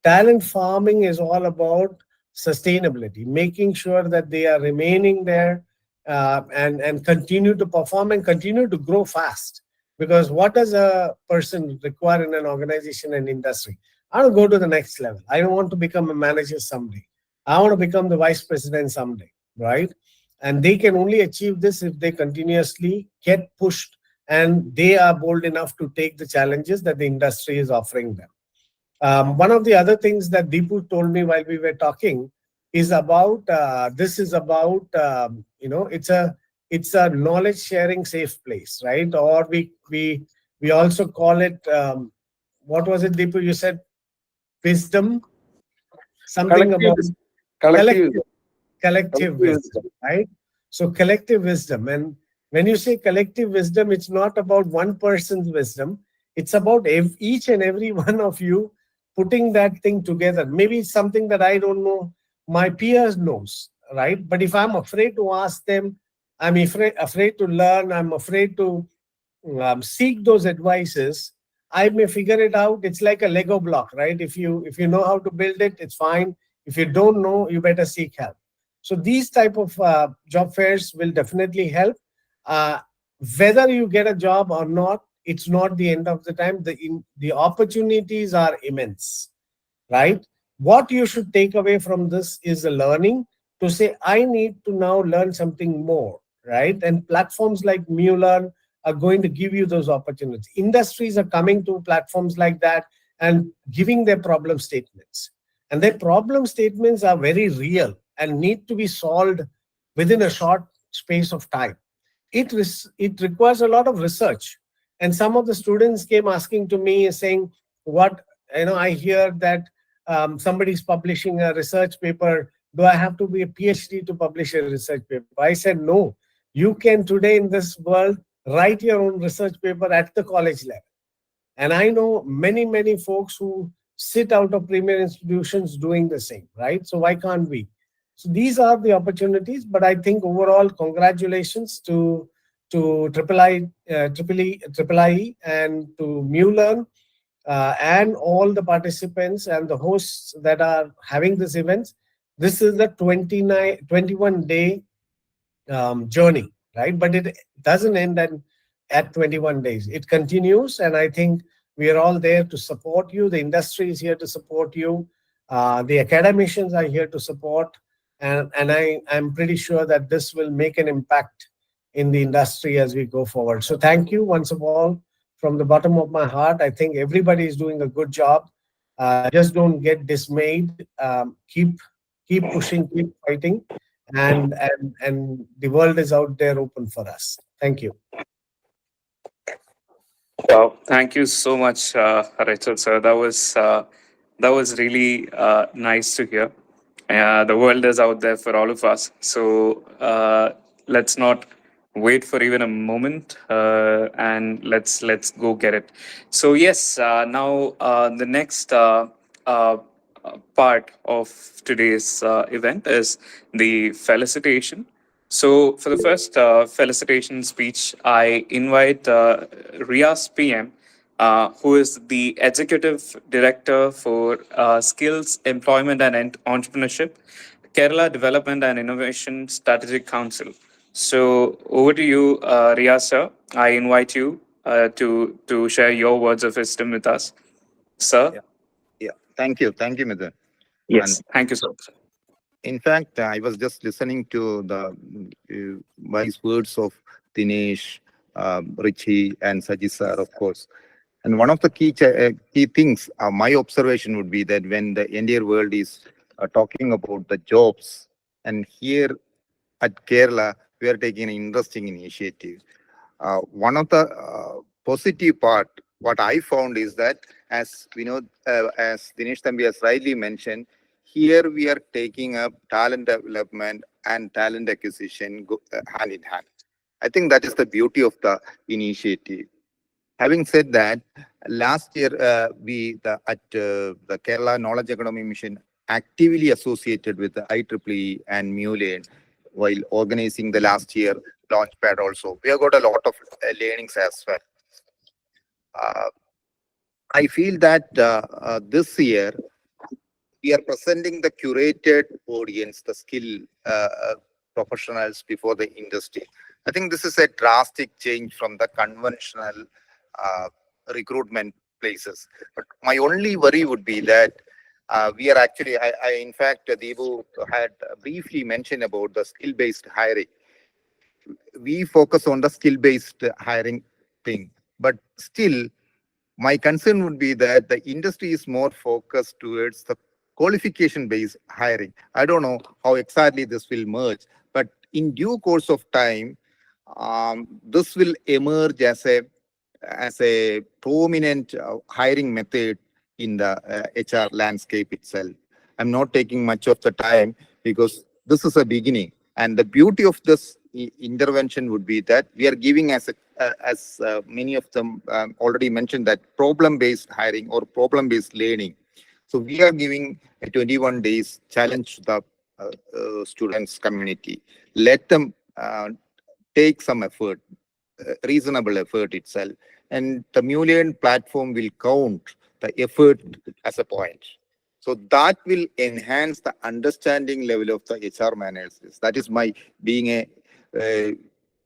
Speaker 7: Talent farming is all about sustainability, making sure that they are remaining there and continue to perform and continue to grow fast. Because what does a person require in an organization and industry? I want to go to the next level. I don't want to become a manager someday. I want to become the vice president someday, right? And they can only achieve this if they continuously get pushed and they are bold enough to take the challenges that the industry is offering them. One of the other things that Deepu told me while we were talking is about it's a knowledge sharing safe place, right? Or we also call it what was it, Deepu? You said wisdom, something about collective wisdom, right? So collective wisdom. And when you say collective wisdom, it's not about one person's wisdom. It's about each and every one of you putting that thing together. Maybe it's something that I don't know, my peers knows, right? But if I'm afraid to ask them, I'm afraid to learn, I'm afraid to seek those advices, I may figure it out. It's like a Lego block, right? If you know how to build it, it's fine. If you don't know, you better seek help. So these type of job fairs will definitely help. Whether you get a job or not, it's not the end of the time. The opportunities are immense, right? What you should take away from this is a learning to say, I need to now learn something more, right? And platforms like MuLearn are going to give you those opportunities. Industries are coming to platforms like that and giving their problem statements. And their problem statements are very real and need to be solved within a short space of time. It requires a lot of research. And some of the students came asking to me saying, I hear that somebody's publishing a research paper. Do I have to be a PhD to publish a research paper? I said, no. You can today in this world write your own research paper at the college level. And I know many, many folks who sit out of premier institutions doing the same, right? So why can't we? So these are the opportunities, but I think overall, congratulations to IEEE and to MuLearn and all the participants and the hosts that are having this event. This is the 21-day journey, right? But it doesn't end at 21 days. It continues, and I think we are all there to support you. The industry is here to support you. The academicians are here to support, and I'm pretty sure that this will make an impact in the industry as we go forward. So thank you once of all from the bottom of my heart. I think everybody is doing a good job. Just don't get dismayed. Keep pushing, keep fighting, and the world is out there open for us. Thank you.
Speaker 4: Wow, thank you so much, Rachel sir. That was really nice to hear. The world is out there for all of us. So let's not wait for even a moment, and let's go get it. So yes, now the next part of today's event is the felicitation. So for the first felicitation speech, I invite Riaz PM, who is the Executive Director for Skills, Employment and Entrepreneurship, Kerala Development and Innovation Strategic Council. So over to you, Riaz sir. I invite you to share your words of wisdom with us, sir.
Speaker 8: Yeah. Thank you, Midun.
Speaker 4: Yes,
Speaker 8: And
Speaker 4: thank you so much.
Speaker 8: in fact, I was just listening to the wise words of Dinesh, Richie, and Saji sir, of course. And one of the key things, my observation would be that when the entire world is talking about the jobs. And here at Kerala, we are taking an interesting initiative. One of the positive part, what I found is that, as we know, as Dinesh Thambi has rightly mentioned, here we are taking up talent development and talent acquisition hand in hand. I think that is the beauty of the initiative. Having said that, last year the Kerala Knowledge Economy Mission actively associated with the IEEE and MuLearn while organizing the last year Launchpad also. We have got a lot of learnings as well. I feel that this year we are presenting the curated audience, the skill professionals before the industry. I think this is a drastic change from the conventional recruitment places. But my only worry would be that we are actually, in fact, Deepu had briefly mentioned about the skill-based hiring. We focus on the skill-based hiring thing, but still, my concern would be that the industry is more focused towards the qualification-based hiring. I don't know how exactly this will merge, but in due course of time, this will emerge as a prominent hiring method in the HR landscape itself. I'm not taking much of the time because this is a beginning. And the beauty of this intervention would be that we are giving, as many of them already mentioned, that problem-based hiring or problem-based learning. So we are giving a 21 days challenge to the students community. Let them take some effort, reasonable effort itself. And the MuLearn platform will count the effort as a point. So that will enhance the understanding level of the HR managers. That is my being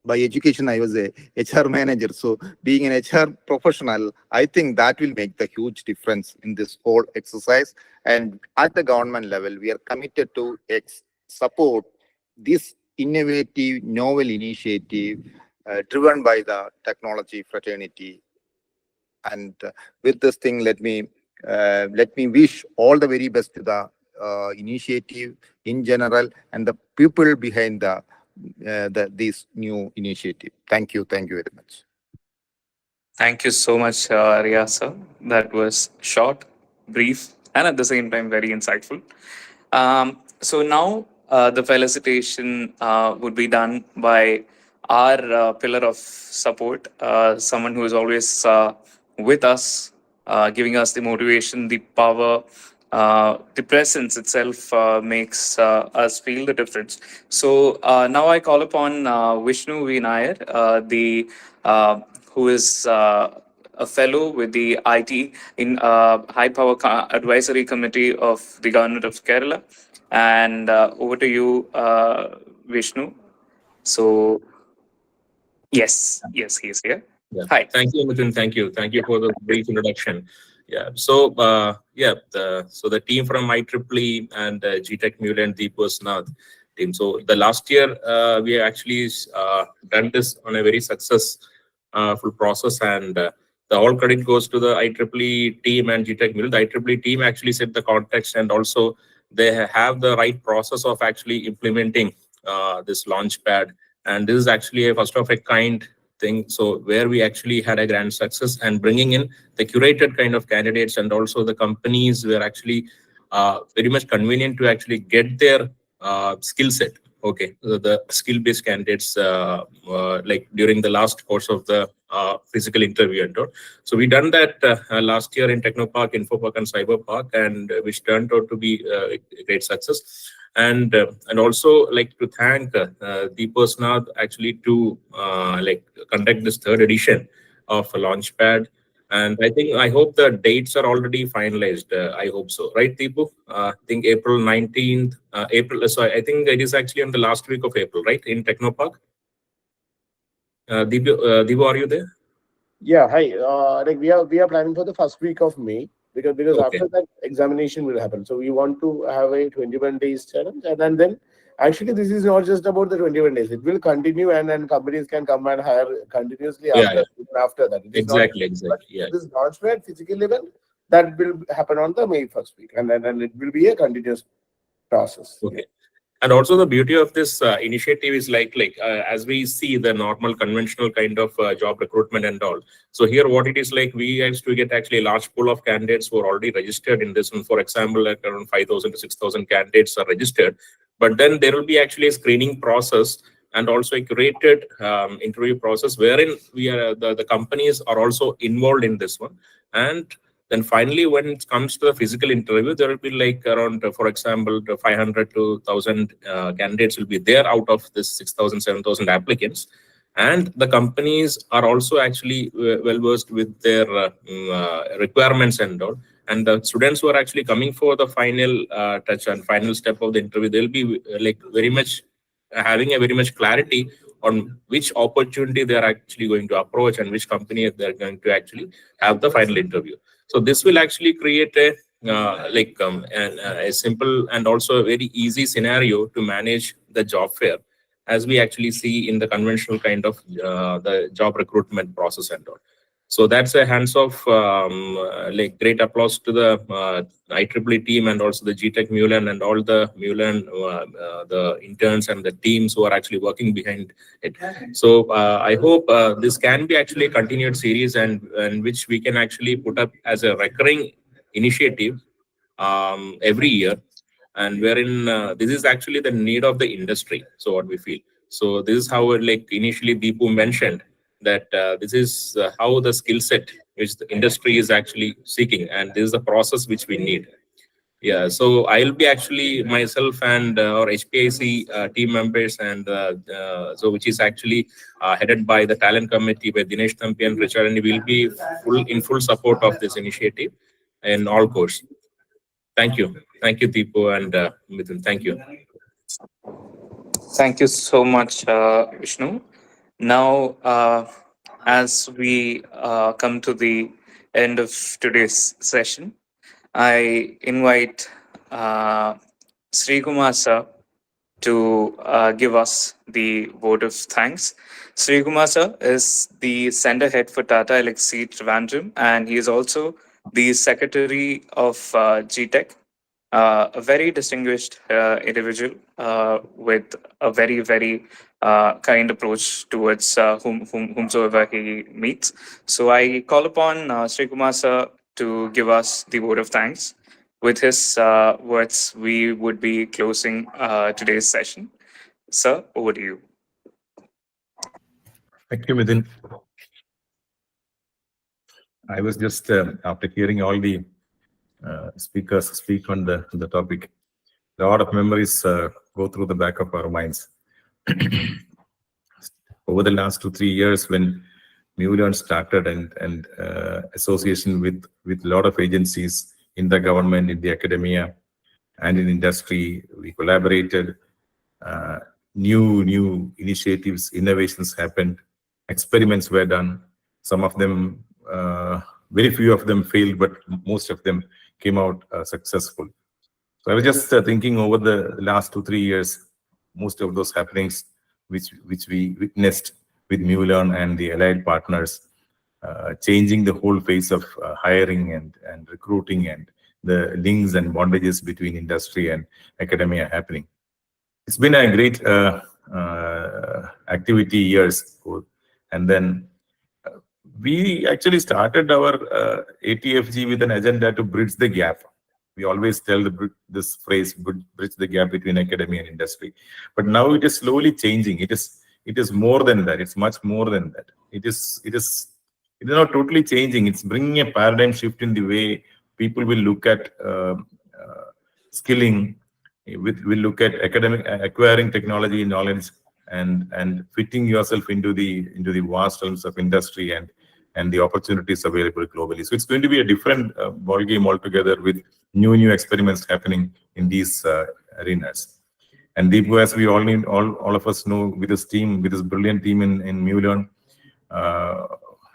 Speaker 8: by education, I was a HR manager. So being an HR professional, I think that will make the huge difference in this whole exercise. And at the government level, we are committed to support this innovative, novel initiative driven by the technology fraternity. And with this thing, let me wish all the very best to the initiative in general and the people behind this new initiative. Thank you very much.
Speaker 4: Thank you so much, Riya sir. That was short, brief, and at the same time very insightful. So now the felicitation would be done by our pillar of support, someone who is always with us, giving us the motivation, the power. The presence itself makes us feel the difference. So now I call upon Vishnu V. Nair, who is a fellow with the IT in High Power Advisory Committee of the Government of Kerala. And over to you, Vishnu. So, yes, he is here.
Speaker 3: Yeah.
Speaker 4: Hi.
Speaker 3: Thank you, Mithun. Thank you for the brief introduction. Yeah. So, so the team from IEEE and GTech MuLearn Deepusnath team. So the last year we actually done this on a very successful process, and the all credit goes to the IEEE team and GTech MuLearn. The IEEE team actually set the context, and also they have the right process of actually implementing this Launchpad. And this is actually a first of a kind thing. So where we actually had a grand success and bringing in the curated kind of candidates, and also the companies were actually very much convenient to actually get their skill set. Okay, the skill-based candidates like during the last course of the physical interview and all. So we done that last year in Technopark, Infopark, and Cyberpark, and which turned out to be a great success. And also like to thank Deepusnath actually to like conduct this third edition of Launchpad. And I hope the dates are already finalized. I hope so, right, Deepu? I think April 19th, sorry, I think it is actually on the last week of April, right, in Technopark. Deepu, are you there?
Speaker 1: Yeah, hi. Like we are planning for the first week of May because
Speaker 3: Okay.
Speaker 1: after that examination will happen. So we want to have a 21 days challenge, and then actually this is not just about the 21 days. It will continue, and then companies can come and hire continuously after that. It is
Speaker 3: Exactly.
Speaker 1: Yeah. This Launchpad physical event that will happen on the May first week, and then it will be a continuous. process.
Speaker 3: Okay. And also the beauty of this initiative is as we see the normal conventional kind of job recruitment and all. So here what it is like, we used to get actually a large pool of candidates who are already registered in this one. For example, like around 5,000 to 6,000 candidates are registered. But then there will be actually a screening process and also a curated interview process wherein the companies are also involved in this one. And then finally, when it comes to the physical interview, there will be like around, for example, 500 to 1,000 candidates will be there out of this 6,000, 7,000 applicants. And the companies are also actually well versed with their requirements and all. And the students who are actually coming for the final touch and final step of the interview, they'll be like very much having a very much clarity on which opportunity they are actually going to approach and which company they're going to actually have the final interview. So this will actually create a simple and also a very easy scenario to manage the job fair, as we actually see in the conventional kind of the job recruitment process and all. So that's a hands-off, great applause to the IEEE team and also the GTech MuLearn and all the MuLearn, the interns and the teams who are actually working behind it. So I hope this can be actually a continued series and which we can actually put up as a recurring initiative every year, and wherein this is actually the need of the industry. So what we feel. So this is how, like initially Deepu mentioned, that this is how the skill set which the industry is actually seeking, and this is the process which we need. Yeah, so I'll be actually myself and our HPIC team members, and so which is actually headed by the talent committee by Dinesh Thampi and Richard, and we will be in full support of this initiative in all course. Thank you, Deepu and Mithun. Thank you.
Speaker 4: Thank you so much, Vishnu. Now, as we come to the end of today's session, I invite Sri Kumar sir to give us the vote of thanks. Sri Kumar sir is the center head for Tata Elxsi Trivandrum, and he is also the secretary of GTech. A very distinguished individual with a very, very kind approach towards whomsoever he meets. So I call upon Sri Kumar sir to give us the vote of thanks. With his words, we would be closing today's session. Sir, over to you.
Speaker 2: Thank you, Mithun. I was just after hearing all the speakers speak on the topic, a lot of memories go through the back of our minds. Over the last 2-3 years, when MuLearn started and association with a lot of agencies in the government, in the academia, and in industry, we collaborated. New initiatives, innovations happened, experiments were done. Some of them, very few of them failed, but most of them came out successful. So I was just thinking over the last 2-3 years, most of those happenings which we witnessed with MuLearn and the allied partners, changing the whole face of hiring and recruiting, and the links and bondages between industry and academia happening. It's been a great activity years, and then we actually started our ATFG with an agenda to bridge the gap. We always tell this phrase, bridge the gap between academia and industry. But now it is slowly changing. It is more than that. It's much more than that. It is not totally changing. It's bringing a paradigm shift in the way people will look at skilling, will look at acquiring technology knowledge, and fitting yourself into the vast realms of industry and the opportunities available globally. So it's going to be a different ball game altogether, with new experiments happening in these arenas. And Deepu, as we all of us know, with his team, with his brilliant team in MuLearn,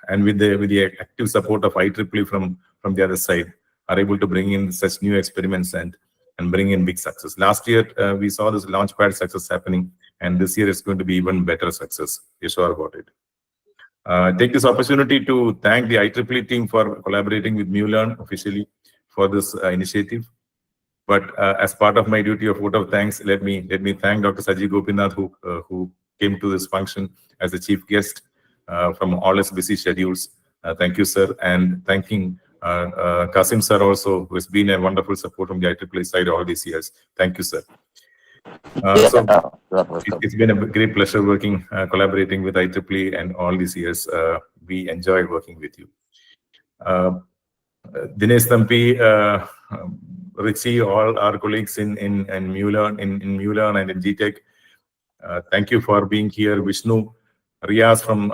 Speaker 2: and with the active support of IEEE from the other side, are able to bring in such new experiments and bring in big success. Last year, we saw this Launchpad success happening, and this year it's going to be even better success. We're sure about it. Take this opportunity to thank the IEEE team for collaborating with MuLearn officially for this initiative.
Speaker 10: But as part of my duty of vote of thanks, let me thank Dr. Saji Gopinath, who came to this function as a chief guest from all his busy schedules. Thank you, sir, and thanking Kasim sir also, who has been a wonderful support from the IEEE side all these years. Thank you, sir. So it's been a great pleasure working, collaborating with IEEE and all these years. We enjoy working with you. Dinesh Thampi, Richie, all our colleagues in MuLearn, in MuLearn and in GTech, thank you for being here. Vishnu, Riaz from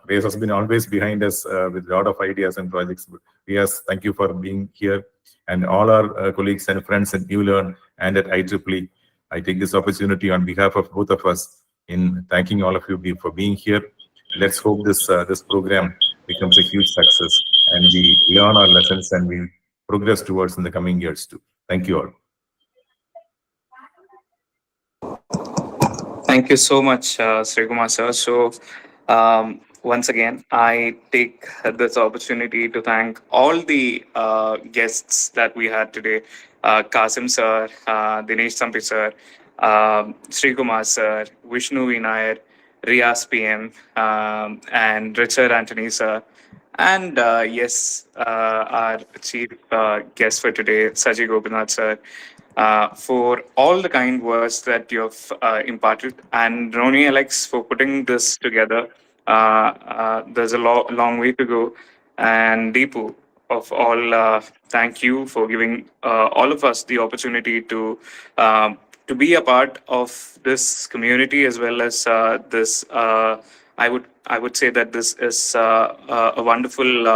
Speaker 10: Riaz has been always behind us with a lot of ideas and projects. Riaz, thank you for being here. And all our colleagues and friends at MuLearn and at IEEE, I take this opportunity on behalf of both of us in thanking all of you for being here. Let's hope this program becomes a huge success and we learn our lessons and we progress towards in the coming years too. Thank you all.
Speaker 4: Thank you so much, Sri Kumar sir. So, once again, I take this opportunity to thank all the guests that we had today. Kasim sir, Dinesh Thampi sir, Sri Kumar sir, Vishnu Vinayar, Riaz PM, and Richard Anthony sir. And yes, our chief guest for today, Saji Gopinath sir, for all the kind words that you have imparted, and Roni Alex for putting this together. There's a long way to go. And Deepu, of all, thank you for giving all of us the opportunity to be a part of this community as well as this. I would say that this is a wonderful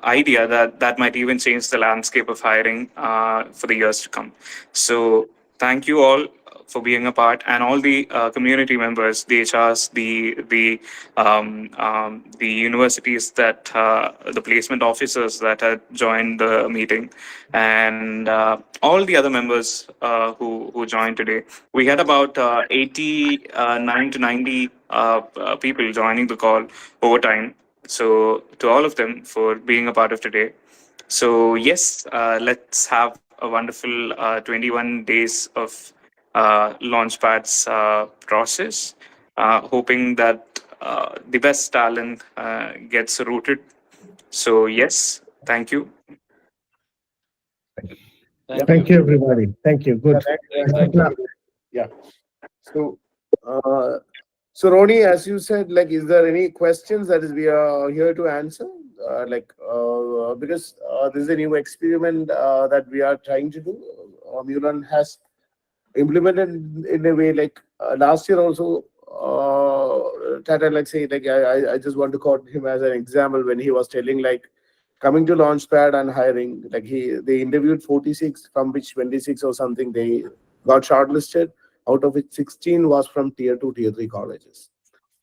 Speaker 4: idea that might even change the landscape of hiring for the years to come. So thank you all for being a part, and all the community members, the HRs, the universities that the placement officers that had joined the meeting, and all the other members who joined today. We had about 89 to 90 people joining the call over time. So to all of them for being a part of today. So yes, let's have a wonderful 21 days of Launchpad's process, hoping that the best talent gets rooted. So yes, thank you.
Speaker 7: Thank you, everybody. Thank you. Good.
Speaker 1: Thank you. Yeah. So, Roni, as you said, like, is there any questions that is we are here to answer? Because this is a new experiment that we are trying to do. MuLearn has implemented in a way like last year also. Tata, like, say, like, I just want to quote him as an example when he was telling, like, coming to Launchpad and hiring, like, they interviewed 46, from which 26 or something they got shortlisted. Out of which 16 was from tier 2, tier 3 colleges.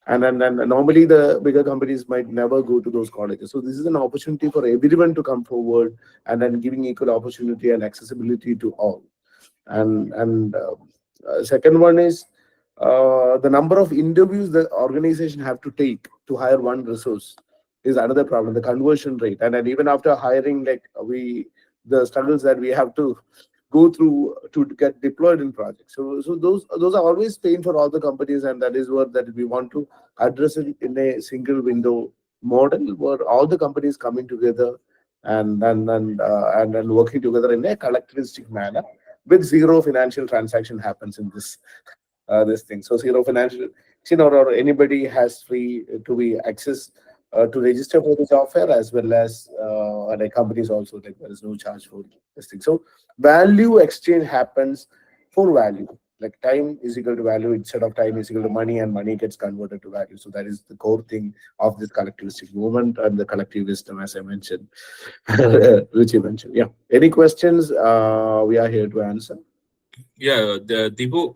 Speaker 1: And then normally the bigger companies might never go to those colleges. So this is an opportunity for everyone to come forward and then giving equal opportunity and accessibility to all. And second one is the number of interviews the organization have to take to hire one resource is another problem, the conversion rate. And then even after hiring, like, the struggles that we have to go through to get deployed in projects. So those are always pain for all the companies, and that is what that we want to address it in a single window model where all the companies coming together and working together in a collectivistic manner with zero financial transaction happens in this thing. So zero financial, or anybody has free to be access to register for the job fair, as well as like companies also, like, there is no charge for this thing. So value exchange happens for value, like time is equal to value, instead of time is equal to money, and money gets converted to value. So that is the core thing of this collectivistic movement and the collective wisdom, as I mentioned, which you mentioned. Yeah. Any questions? We are here to answer.
Speaker 3: Yeah, the Deepu,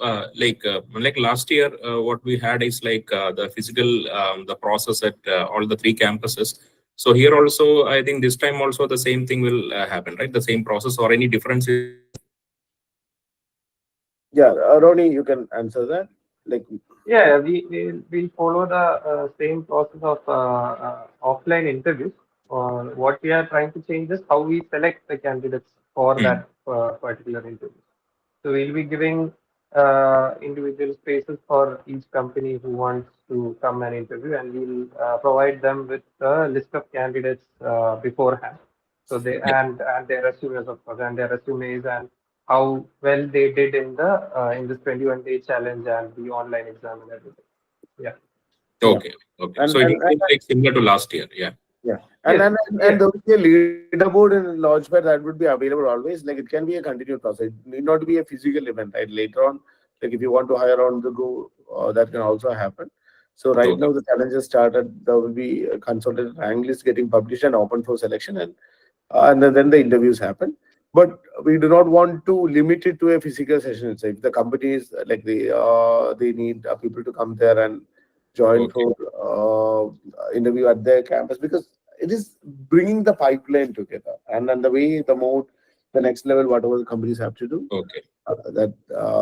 Speaker 3: like last year, what we had is like the physical, the process at all the 3 campuses. So here also, I think this time also the same thing will happen, right? The same process, or any differences?
Speaker 1: Yeah, Roni, you can answer that. Like,
Speaker 5: Yeah, we'll follow the same process of offline interviews. What we are trying to change is how we select the candidates for that particular interview. So we'll be giving individual spaces for each company who wants to come and interview, and we'll provide them with a list of candidates beforehand. So they and their resumes, of course, and their resumes and how well they did in this 21-day challenge and the online exam and everything. Yeah.
Speaker 3: Okay. Okay.
Speaker 1: And
Speaker 3: So it will be like similar to last year. Yeah.
Speaker 1: yeah,
Speaker 5: Yes.
Speaker 1: and there will be a leaderboard in Launchpad that would be available always. Like it can be a continued process. It need not be a physical event. Right? Later on, like if you want to hire on the go, that can also happen. So right
Speaker 3: Okay.
Speaker 1: now the challenges started. There will be a consultant rank list getting published and open for selection, and then the interviews happen. But we do not want to limit it to a physical session itself. If the company is like they need people to come there and join
Speaker 3: Okay.
Speaker 1: for interview at their campus, because it is bringing the pipeline together, and then the way the mode the next level whatever the companies have to do,
Speaker 3: Okay.
Speaker 1: that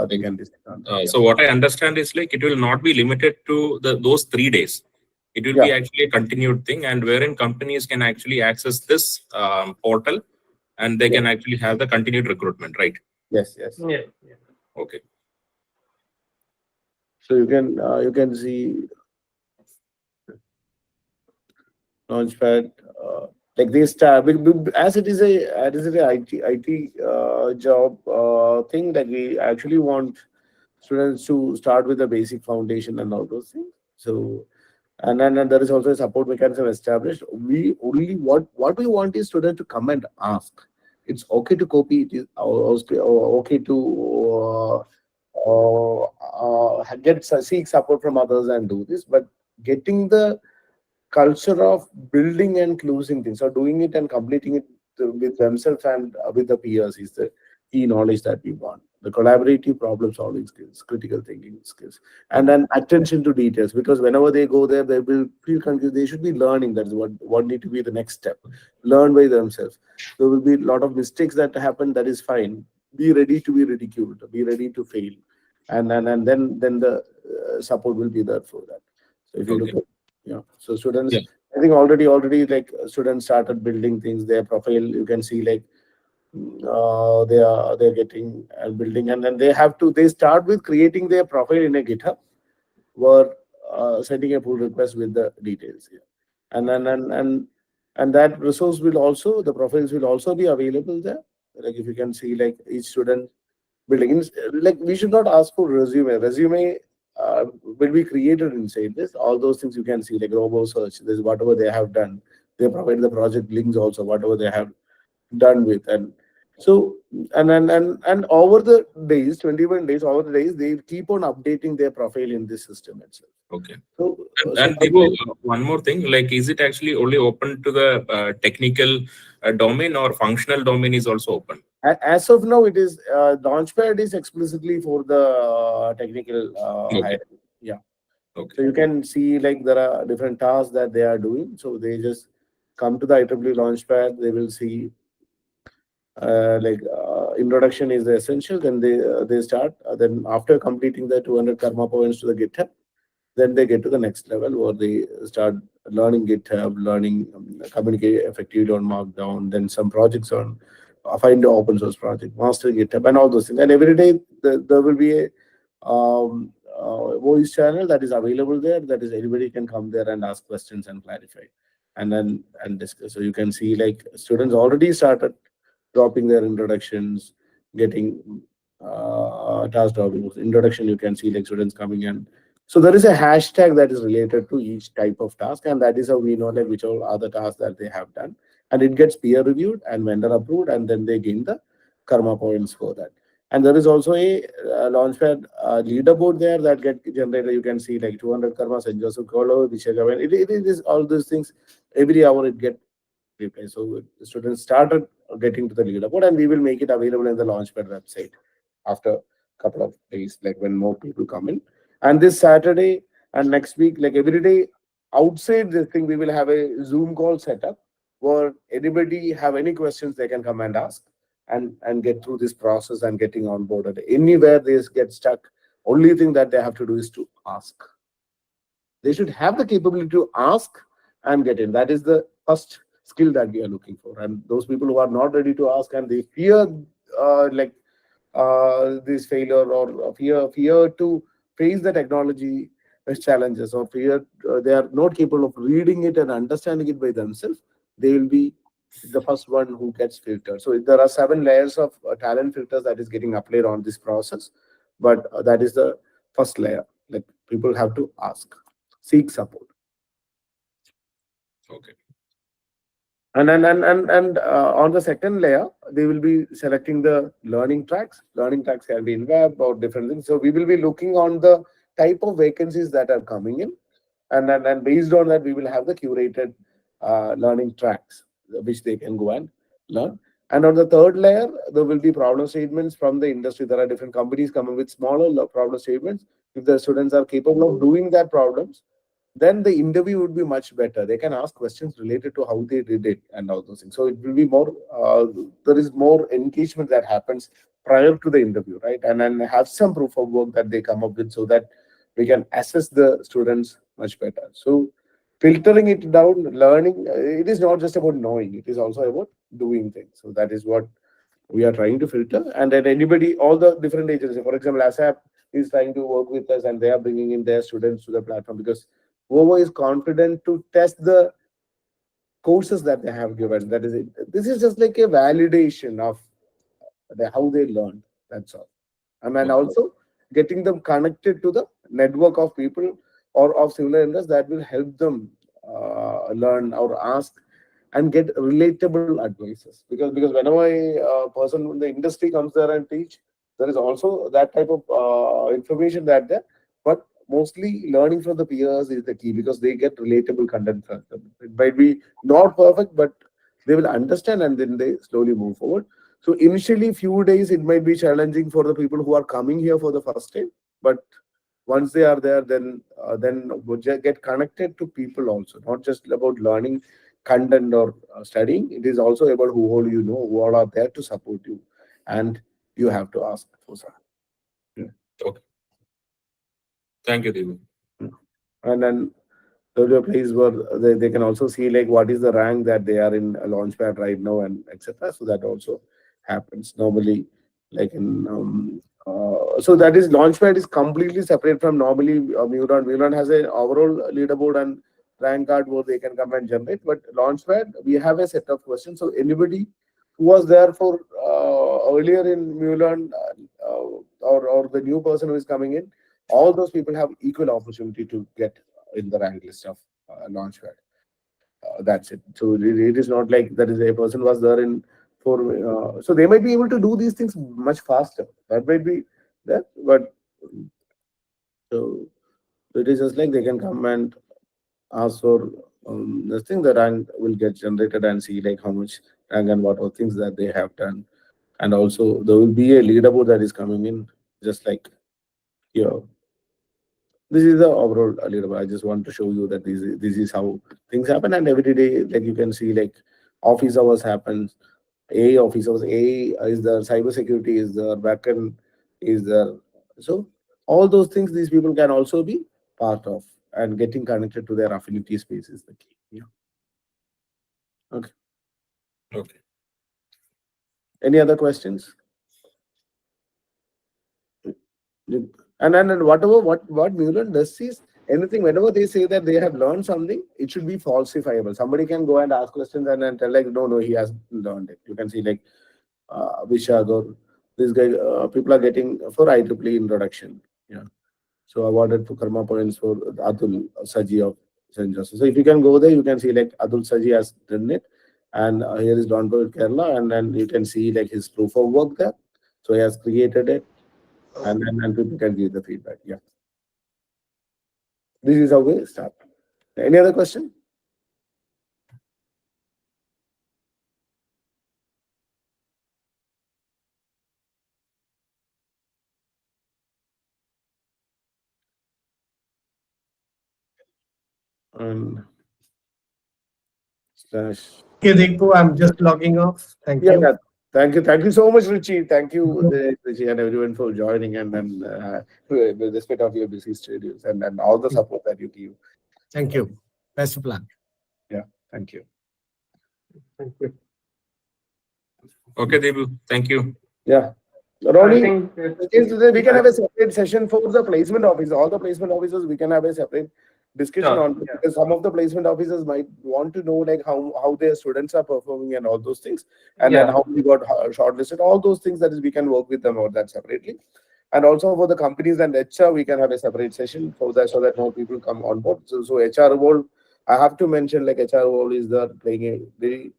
Speaker 1: they can decide on that.
Speaker 3: So what I understand is like it will not be limited to those 3 days. It will be
Speaker 1: Yeah.
Speaker 3: actually a continued thing, and wherein companies can actually access this portal, and they can actually have the continued recruitment, right?
Speaker 1: Yes, yes.
Speaker 5: Yeah. Yeah.
Speaker 3: Okay.
Speaker 1: So you can see Launchpad, like they start as it is a IT job thing that we actually want students to start with the basic foundation and all those things. So and then there is also a support mechanism established. We only what we want is students to come and ask. It's okay to copy. It is okay to seek support from others and do this, but getting the culture of building and closing things or doing it and completing it with themselves and with the peers is the key knowledge that we want. The collaborative problem solving skills, critical thinking skills, and then attention to details, because whenever they go there they will feel confused. They should be learning. That is what need to be the next step. Learn by themselves. There will be a lot of mistakes that happen. That is fine. Be ready to be ridiculed, be ready to fail, and then the support will be there for that. So if you look
Speaker 3: Okay.
Speaker 1: at, yeah, so students,
Speaker 3: Yeah.
Speaker 1: I think already like students started building things. Their profile, you can see like they're getting and building, and then they start with creating their profile in a GitHub, where sending a pull request with the details here, and then and that resource will also, the profiles will also be available there. Like if you can see like each student building like we should not ask for resume will be created inside this. All those things you can see like robo search, this whatever they have done, they provide the project links also whatever they have done with. And so and over the days, 21 days, over the days they keep on updating their profile in this system itself.
Speaker 3: Okay.
Speaker 1: So
Speaker 3: And Deepu, one more thing, like, is it actually only open to the technical domain, or functional domain is also open?
Speaker 1: as of now, it is Launchpad is explicitly for the technical
Speaker 3: Okay.
Speaker 1: hiring. Yeah.
Speaker 3: Okay.
Speaker 1: So you can see like there are different tasks that they are doing. So they just come to the IEEE Launchpad. They will see introduction is the essential. Then they start. Then after completing the 200 karma points to the GitHub, then they get to the next level where they start learning GitHub, learning communicate effectively on Markdown, then some projects on find the open source project, master GitHub, and all those things. And every day there will be a voice channel that is available there. That is anybody can come there and ask questions and clarify, and then and discuss. So you can see like students already started dropping their introductions, getting task dropping introduction. You can see like students coming in. So there is a hashtag that is related to each type of task, and that is how we know like which all are the tasks that they have done, and it gets peer reviewed and vendor approved, and then they gain the karma points for that. And there is also a Launchpad leaderboard there that get generated. You can see like 200 karma, St. Joseph College, Vishaka. It is all these things. Every hour it get replay. So the students started getting to the leaderboard, and we will make it available in the Launchpad website after a couple of days, like when more people come in. And this Saturday and next week, like every day outside this thing, we will have a Zoom call set up where anybody have any questions, they can come and ask and get through this process and getting onboarded. Anywhere they get stuck, only thing that they have to do is to ask. They should have the capability to ask and get in. That is the first skill that we are looking for. And those people who are not ready to ask and they fear this failure, or fear to face the technology challenges, or fear they are not capable of reading it and understanding it by themselves, they will be the first one who gets filtered. So there are 7 layers of talent filters that is getting applied on this process, but that is the first layer. Like, people have to ask, seek support.
Speaker 3: Okay.
Speaker 1: And on the second layer, they will be selecting the learning tracks. Learning tracks can be in web or different things. So we will be looking on the type of vacancies that are coming in, and based on that, we will have the curated learning tracks which they can go and learn. And on the third layer, there will be problem statements from the industry. There are different companies coming with smaller problem statements. If the students are capable of doing that problems, then the interview would be much better. They can ask questions related to how they did it and all those things. So it will be more, there is more engagement that happens prior to the interview, right? And then have some proof of work that they come up with, so that we can assess the students much better. So filtering it down, learning, it is not just about knowing, it is also about doing things. So that is what we are trying to filter. And then anybody, all the different agencies, for example, ASAP is trying to work with us, and they are bringing in their students to the platform, because whoever is confident to test the courses that they have given, that is it. This is just like a validation of how they learned. That's all. And then also getting them connected to the network of people or of similar interests that will help them learn or ask and get relatable advices. Because whenever a person in the industry comes there and teach, there is also that type of information that there. But mostly learning from the peers is the key, because they get relatable content from them. It might be not perfect, but they will understand, and then they slowly move forward. So initially, few days, it might be challenging for the people who are coming here for the first time. But once they are there, then would get connected to people also. Not just about learning content or studying. It is also about who all you know, who all are there to support you, and you have to ask for some.
Speaker 3: Okay. Thank you, Devu.
Speaker 1: And then there'll be a place where they can also see like what is the rank that they are in a Launchpad right now, and etc. So that also happens normally, like in so that is, Launchpad is completely separate from normally MuLearn. MuLearn has an overall leaderboard and rank card where they can come and generate. But Launchpad, we have a set of questions. So anybody who was there for earlier in MuLearn, or the new person who is coming in, all those people have equal opportunity to get in the rank list of Launchpad. That's it. So it is not like that is a person was there in for. So they might be able to do these things much faster. That might be that, but so it is just like they can come and ask for this thing. The rank will get generated, and see like how much rank and what are things that they have done. And also there will be a leaderboard that is coming in, just like here. This is the overall leaderboard. I just want to show you that this is how things happen. And every day, like you can see, like office hours happens. Office hours, is there, cyber security is there, backend is there. So all those things these people can also be part of, and getting connected to their affinity space is the key. Yeah. Okay.
Speaker 3: Okay.
Speaker 1: Any other questions? And then what MuLearn does is, anything, whenever they say that they have learned something, it should be falsifiable. Somebody can go and ask questions and then tell like, no, he has learned it. You can see like Vishag or this guy, people are getting for IEEE introduction. Yeah. So awarded for Karma points for Atul Saji of St. Joseph. So if you can go there, you can see like Atul Saji has done it. And here is Launchpad Kerala, and then you can see like his proof of work there. So he has created it. And then people can give the feedback. Yeah. This is how we start. Any other question? Slash.
Speaker 7: Okay, Deepu, I'm just logging off. Thank
Speaker 1: Yeah,
Speaker 7: you.
Speaker 1: yeah. Thank you so much, Richie. Thank you, Richie, and everyone for joining, and then with respect of your busy schedules, and all the support that you give.
Speaker 7: Thank you. Best of luck.
Speaker 1: Yeah, thank you.
Speaker 5: Thank you.
Speaker 3: Okay, Debu, thank you.
Speaker 1: Yeah.
Speaker 5: I
Speaker 1: Ronnie,
Speaker 5: think
Speaker 1: we can have a separate session for the placement office. All the placement officers, we can have a separate discussion
Speaker 5: Sure,
Speaker 1: on it, because some of the placement officers might want to know like how their students are performing and all those things, and then
Speaker 5: Yeah.
Speaker 1: how we got shortlisted. All those things, that is, we can work with them on that separately. And also for the companies and HR, we can have a separate session for that, so that more people come on board. So HR role, I have to mention, like, HR role is there playing a very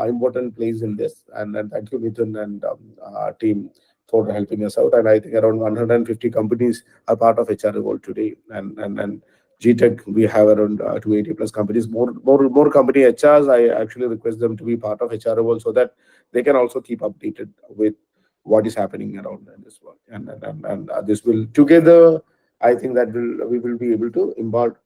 Speaker 1: important place in this. And thank you, Mithun and team, for helping us out. And I think around 150 companies are part of HR Revolt today. And GTech, we have around 280 plus companies. More company HRs, I actually request them to be part of HR Revolt, so that they can also keep updated with what is happening around in this world. And this will together, I think that we will be able to embark,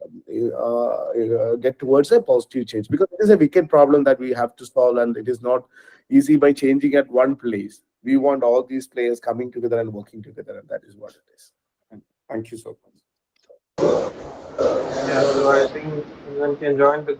Speaker 1: get towards a positive change, because it is a wicked problem that we have to solve, and it is not easy by changing at one place. We want all these players coming together and working together, and that is what it is. And thank you so much.
Speaker 5: Yeah, so I think anyone can join the